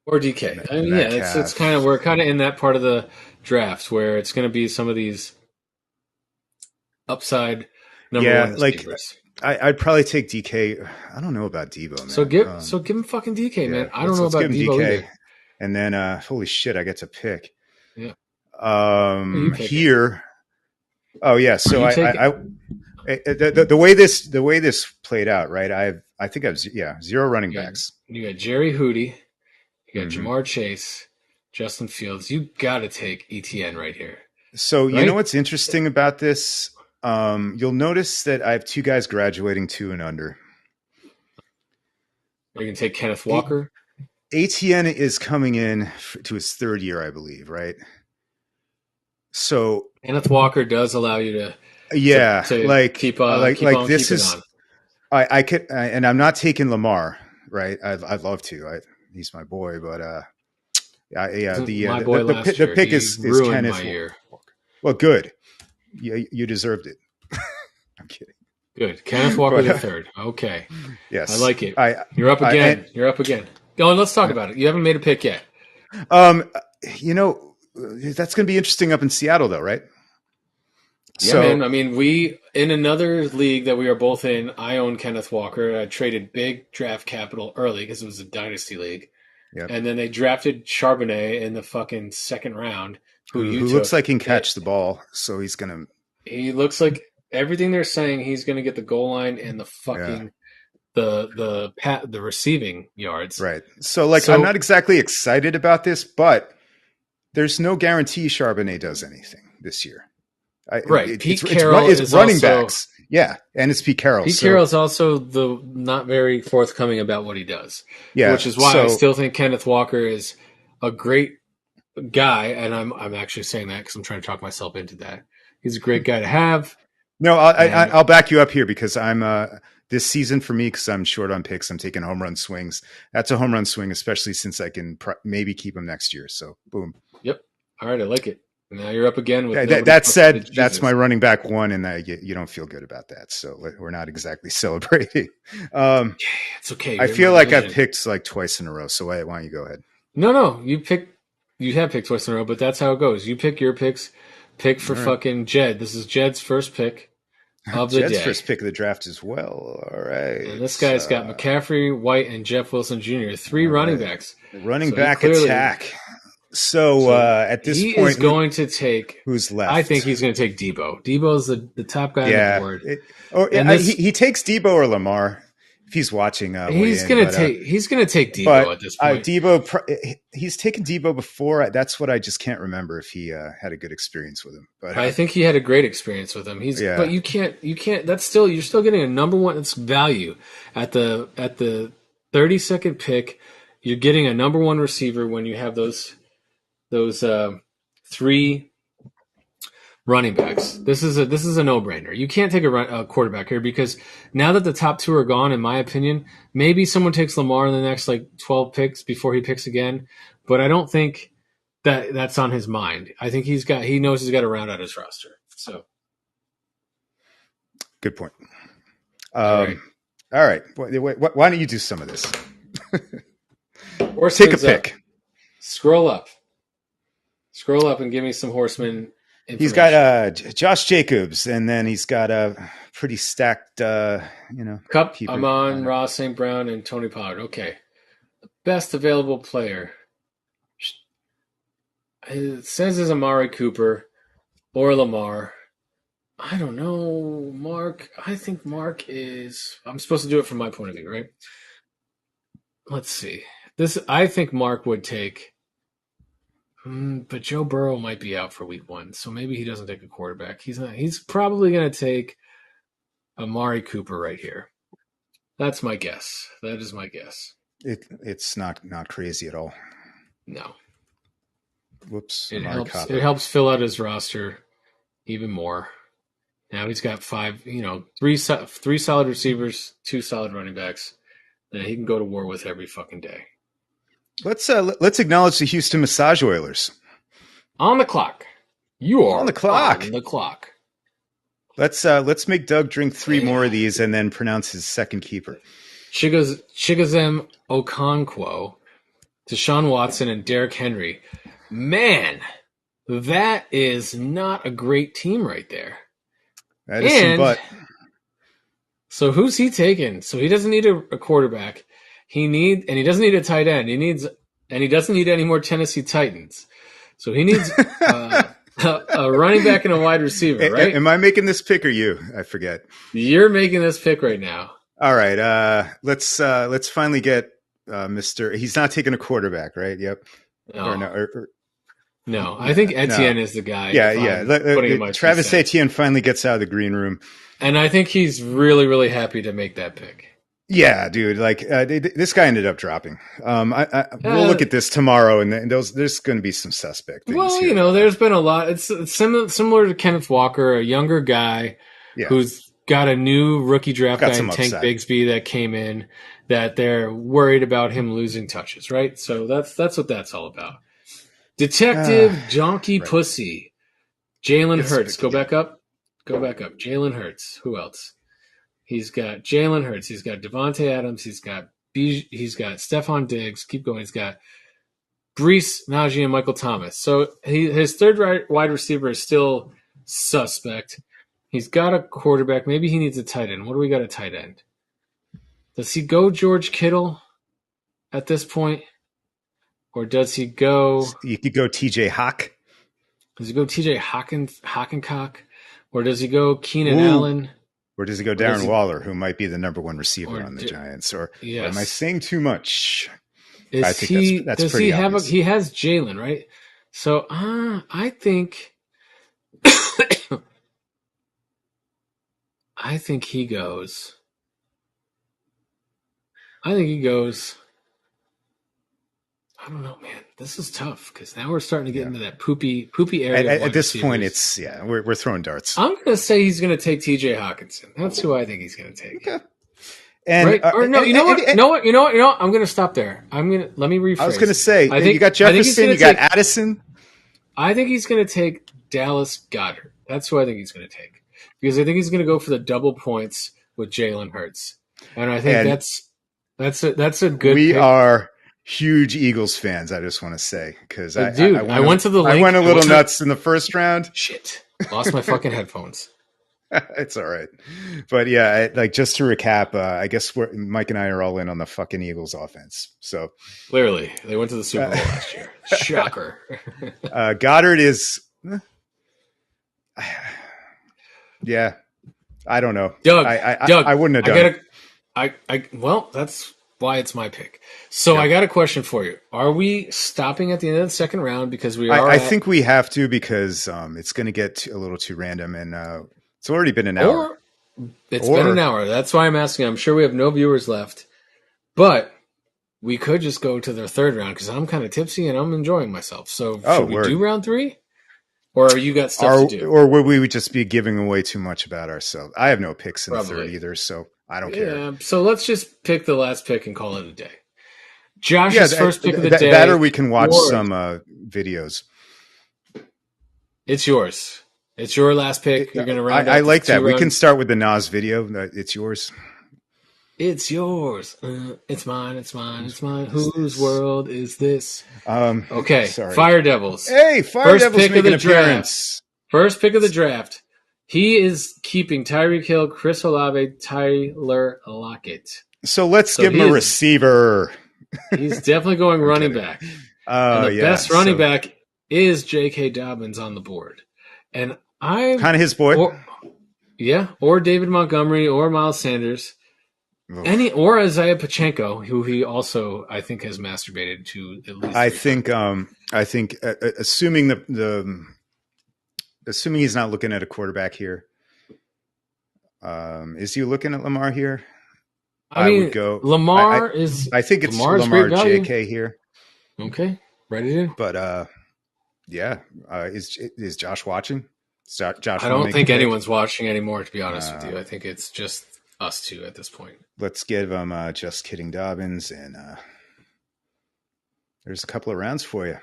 Or DK. I mean, it's kind of we're kind of in that part of the draft where it's going to be some of these upside number 1 receivers. I'd probably take DK. I don't know about Debo, man. So give him fucking DK, man. I don't know about Debo either. And then holy shit, I get to pick. Yeah. Here. Oh yeah. So the way this played out, right? I think I've 0 running backs. You got Jerry Hootie, you got Jamar Chase, Justin Fields. You got to take ETN right here. So you know what's interesting about this? You'll notice that I have 2 guys graduating 2 and under. Are you going to take Kenneth Walker? ATN is coming in to his 3rd year, I believe, right? So Kenneth Walker does allow you to keep on this is on. I could and I'm not taking Lamar, right? I'd love to. He's my boy, but the pick is Kenneth Walker. Well, good. You deserved it. I'm kidding. Good. Kenneth Walker the 3rd. Okay. Yes. I like it. You're up again. You're up again. Go on, let's talk about it. You haven't made a pick yet. that's going to be interesting up in Seattle, though, right? Yeah, so, man. I mean, we in another league that we are both in. I own Kenneth Walker. I traded big draft capital early because it was a dynasty league, and then they drafted Charbonnet in the fucking second round, who looks like he can catch the ball. So he's gonna. He looks like everything they're saying. He's gonna get the goal line and the fucking the receiving yards. Right. So I'm not exactly excited about this, but there's no guarantee Charbonnet does anything this year. Pete Carroll is running also, backs. Yeah, and it's Pete Carroll. Pete Carroll is also the not very forthcoming about what he does. Yeah, which is why I still think Kenneth Walker is a great guy, and I'm actually saying that because I'm trying to talk myself into that. He's a great guy to have. No, I'll back you up here because I'm this season for me because I'm short on picks. I'm taking home run swings. That's a home run swing, especially since I can maybe keep him next year. So boom. Yep. All right, I like it. Now you're up again with that said, that's my running back one, and you don't feel good about that. So we're not exactly celebrating. It's okay. I feel like I've picked like twice in a row. So why don't you go ahead? No, you have picked twice in a row, but that's how it goes. You pick your picks. Pick for fucking Jed. This is Jed's first pick of the day. Jed's first pick of the draft as well. All right. And this guy's got McCaffrey, White, and Jeff Wilson Jr. Three running backs. Running back attack. So at this point, he is going to take. Who's left? I think he's going to take Debo. Debo's the top guy on the board. He takes Debo or Lamar if he's watching. He's going to take Debo at this point. He's taken Debo before. That's what I just can't remember if he had a good experience with him. But I think he had a great experience with him. But you can't. That's still you're still getting a number one. That's value at the 32nd pick. You're getting a number one receiver when you have those three running backs. This is a no-brainer. You can't take a quarterback here because now that the top two are gone, in my opinion, maybe someone takes Lamar in the next 12 picks before he picks again. But I don't think that's on his mind. I think he knows he's got to round out his roster. So, good point. All right. Why don't you do some of this? Take a pick. Scroll up and give me some Horseman. He's got Josh Jacobs, and then he's got a pretty stacked, Cup. I'm on Ross St. Brown and Tony Pollard. Okay, the best available player. It says is Amari Cooper or Lamar. I don't know, Mark. I think Mark is. I'm supposed to do it from my point of view, right? Let's see. I think Mark would take. But Joe Burrow might be out for week 1, so maybe he doesn't take a quarterback. He's not. He's probably going to take Amari Cooper right here. That's my guess. That is my guess. It's not crazy at all. No. Whoops. It helps fill out his roster even more. Now he's got three solid receivers, 2 solid running backs that he can go to war with every fucking day. Let's acknowledge the Houston Massage Oilers. On the clock. You are on the clock. On the clock. Let's make Doug drink 3 more of these and then pronounce his second keeper. Chigoziem Okonkwo, Deshaun Watson, and Derrick Henry. Man, that is not a great team right there. That is some butt. So who's he taking? So he doesn't need a quarterback. He doesn't need a tight end. He doesn't need any more Tennessee Titans. So he needs a running back and a wide receiver, right? Am I making this pick or you? I forget. You're making this pick right now. All right. Let's finally get Mr. He's not taking a quarterback, right? Yep. No, I think Etienne is the guy. Yeah. Travis Etienne finally gets out of the green room. And I think he's really, really happy to make that pick. Yeah, dude. This guy ended up dropping. We'll look at this tomorrow, and there's going to be some suspect things. Well, there's been a lot. It's similar to Kenneth Walker, a younger guy who's got a new rookie draft guy, Tank Bigsby, that came in. That they're worried about him losing touches, right? So that's what that's all about. Detective Jonky Pussy, Jalen Hurts. Go back up. Jalen Hurts. Who else? He's got Jalen Hurts. He's got Devontae Adams. He's got Stephon Diggs. Keep going. He's got Brees, Najee, and Michael Thomas. So his third wide receiver is still suspect. He's got a quarterback. Maybe he needs a tight end. What do we got at tight end? Does he go George Kittle at this point? Or does he go... You could go TJ Hawk. Does he go TJ Hockencock? Or does he go Keenan Allen? Or does he go Darren Waller, who might be the number one receiver on the Giants? Or am I saying too much? I think that's pretty obvious. He has Jalen, right? So I think he goes. I don't know, man. This is tough because now we're starting to get into that poopy area. At this point, it's we're throwing darts. I'm going to say he's going to take T.J. Hawkinson. That's who I think he's going to take. Okay. And right? You know what? I'm going to stop there. Let me rephrase. I was going to say, I think you got Jefferson, you got Addison. I think he's going to take Dallas Goedert. That's who I think he's going to take because I think he's going to go for the double points with Jalen Hurts, and I think that's a good. We pick. Are huge Eagles fans. I just want to say because I went to the link. I went a little nuts in the first round. Shit, lost my fucking headphones. It's all right. But yeah, just to recap, I guess Mike and I are all in on the fucking Eagles offense. So clearly they went to the Super Bowl last year. Shocker. Goddard is, yeah, I don't know. Doug, I wouldn't have done it. Well, that's why it's my pick. So I got a question for you. Are we stopping at the end of the second round because we are? I think we have to because it's going to get a little too random and it's already been an hour. It's been an hour. That's why I'm asking. I'm sure we have no viewers left, but we could just go to their third round because I'm kind of tipsy and I'm enjoying myself. So should we do round 3? Or you got stuff to do? Or would we just be giving away too much about ourselves? I have no picks in the third either, so I don't care. Yeah, so let's just pick the last pick and call it a day. Josh's first pick of the day. That or we can watch some videos. It's yours. It's your last pick. You're going to round. I like that. We can start with the Nas video. It's yours. It's yours. It's mine. It's mine. It's mine. Whose world is this? Okay. Sorry. Fire Devils. Hey, Fire Devils making an appearance. First pick of the draft. He is keeping Tyreek Hill, Chris Olave, Tyler Lockett. So let's give him a receiver. He's definitely going running back. And the best running back is J.K. Dobbins on the board. And I'm kind of his boy. Or David Montgomery or Miles Sanders. Or Isaiah Pacheco, who he also I think has masturbated to at least. I think assuming assuming he's not looking at a quarterback here. Is he looking at Lamar here? I would go Lamar is. I think it's Lamar JK here. Okay, ready to. But is Josh watching? Josh, I don't think anyone's watching anymore. To be honest with you, I think it's just us two at this point. Let's give him Just Kidding Dobbins, and there's a couple of rounds for you.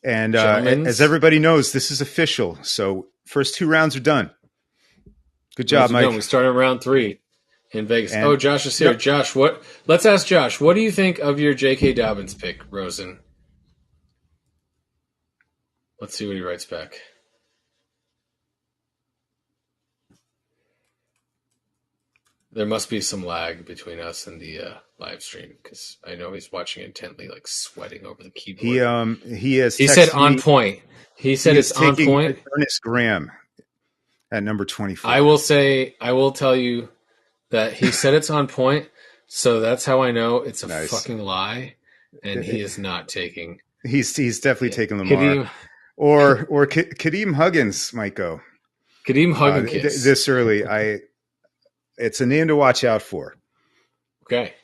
And as everybody knows, this is official. So first 2 rounds are done. Good job, Mike. We started round 3 in Vegas. Josh is here. Yep. Josh, let's ask Josh. What do you think of your J.K. Dobbins pick, Rosen? Let's see what he writes back. There must be some lag between us and the live stream because I know he's watching intently, like sweating over the keyboard. He said on point. He said it's on point. Ernest Graham at number 24. I will tell you that he said it's on point. So that's how I know it's a fucking lie, and he is not taking. He's definitely taking Lamar. Or Kadeem Huggins might go. Kadeem Huggins this early. It's a name to watch out for. Okay.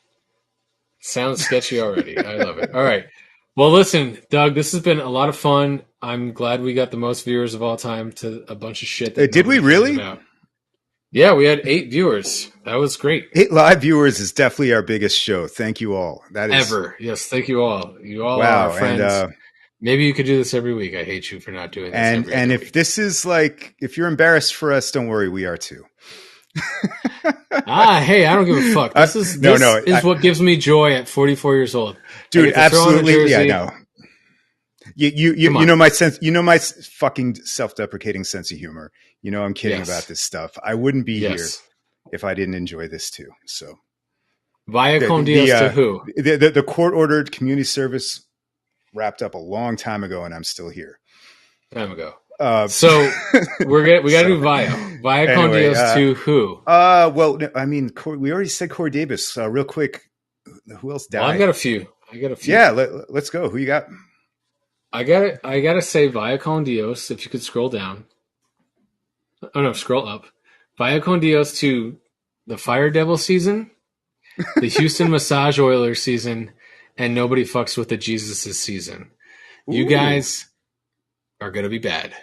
Sounds sketchy already. I love it. All right. Well, listen, Doug, this has been a lot of fun. I'm glad we got the most viewers of all time to a bunch of shit. Did we really? Yeah, we had 8 viewers. That was great. 8 live viewers is definitely our biggest show. Thank you all. That is ever. Yes, thank you all. You all are our friends. And, maybe you could do this every week. I hate you for not doing this. And if this is if you're embarrassed for us, don't worry, we are too. Hey, I don't give a fuck. This is what gives me joy at 44 years old, dude. Absolutely, yeah, no. You know my sense. You know my fucking self-deprecating sense of humor. You know I'm kidding about this stuff. I wouldn't be here if I didn't enjoy this too. So, vaya con Dios to who? The court-ordered community service wrapped up a long time ago, and I'm still here. So we got to do via con Dios to who? Well, I mean, we already said Corey Davis. Real quick, who else died? Well, I got a few. Yeah, let's go. Who you got? I gotta say via con Dios. If you could scroll down. Oh no, scroll up. Via con Dios to the Fire Devil season, the Houston Massage Oilers season, and Nobody Fucks with the Jesuses season. You guys are gonna be bad,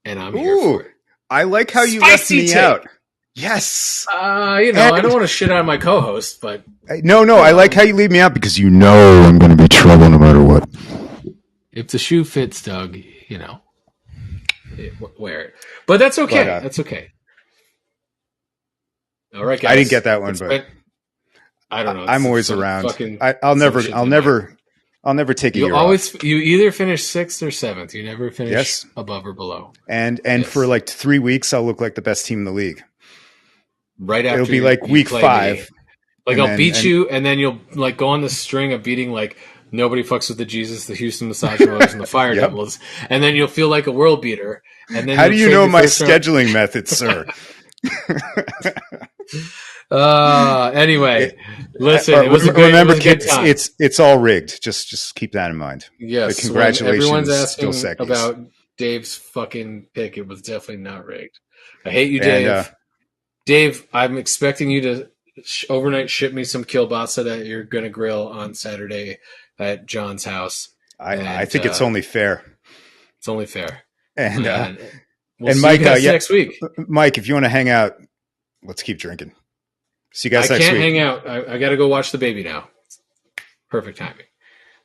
and I'm here for it. I like how you left me out. Yes. I don't want to shit on my co-host, but no, I like how you leave me out because you know I'm gonna be trouble no matter what. If the shoe fits, Doug, wear it. But that's okay. That's okay. All right, guys. I didn't get that one, but I don't know. I'm always around. I'll never take a year off. You either finish 6th or 7th. You never finish above or below. And for like 3 weeks, I'll look like the best team in the league. Right after it'll be like week 5. Like I'll beat you, and then you'll like go on the string of beating like Nobody Fucks with the Jesus, the Houston Massage Oilers, and the Fire Devils, and then you'll feel like a world beater. And then how do you know my scheduling methods, sir? Anyway, listen. It was a good, remember, kids, it's all rigged. Just keep that in mind. Yes, but congratulations. Everyone's asking about Dave's fucking pick. It was definitely not rigged. I hate you, Dave. And, Dave, I'm expecting you to overnight ship me some kielbasa that you're going to grill on Saturday at John's house. I think it's only fair. It's only fair. And we'll see Mike, you guys next week. Mike, if you want to hang out, let's keep drinking. See you guys next week. I can't hang out. I got to go watch the baby now. Perfect timing.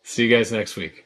See you guys next week.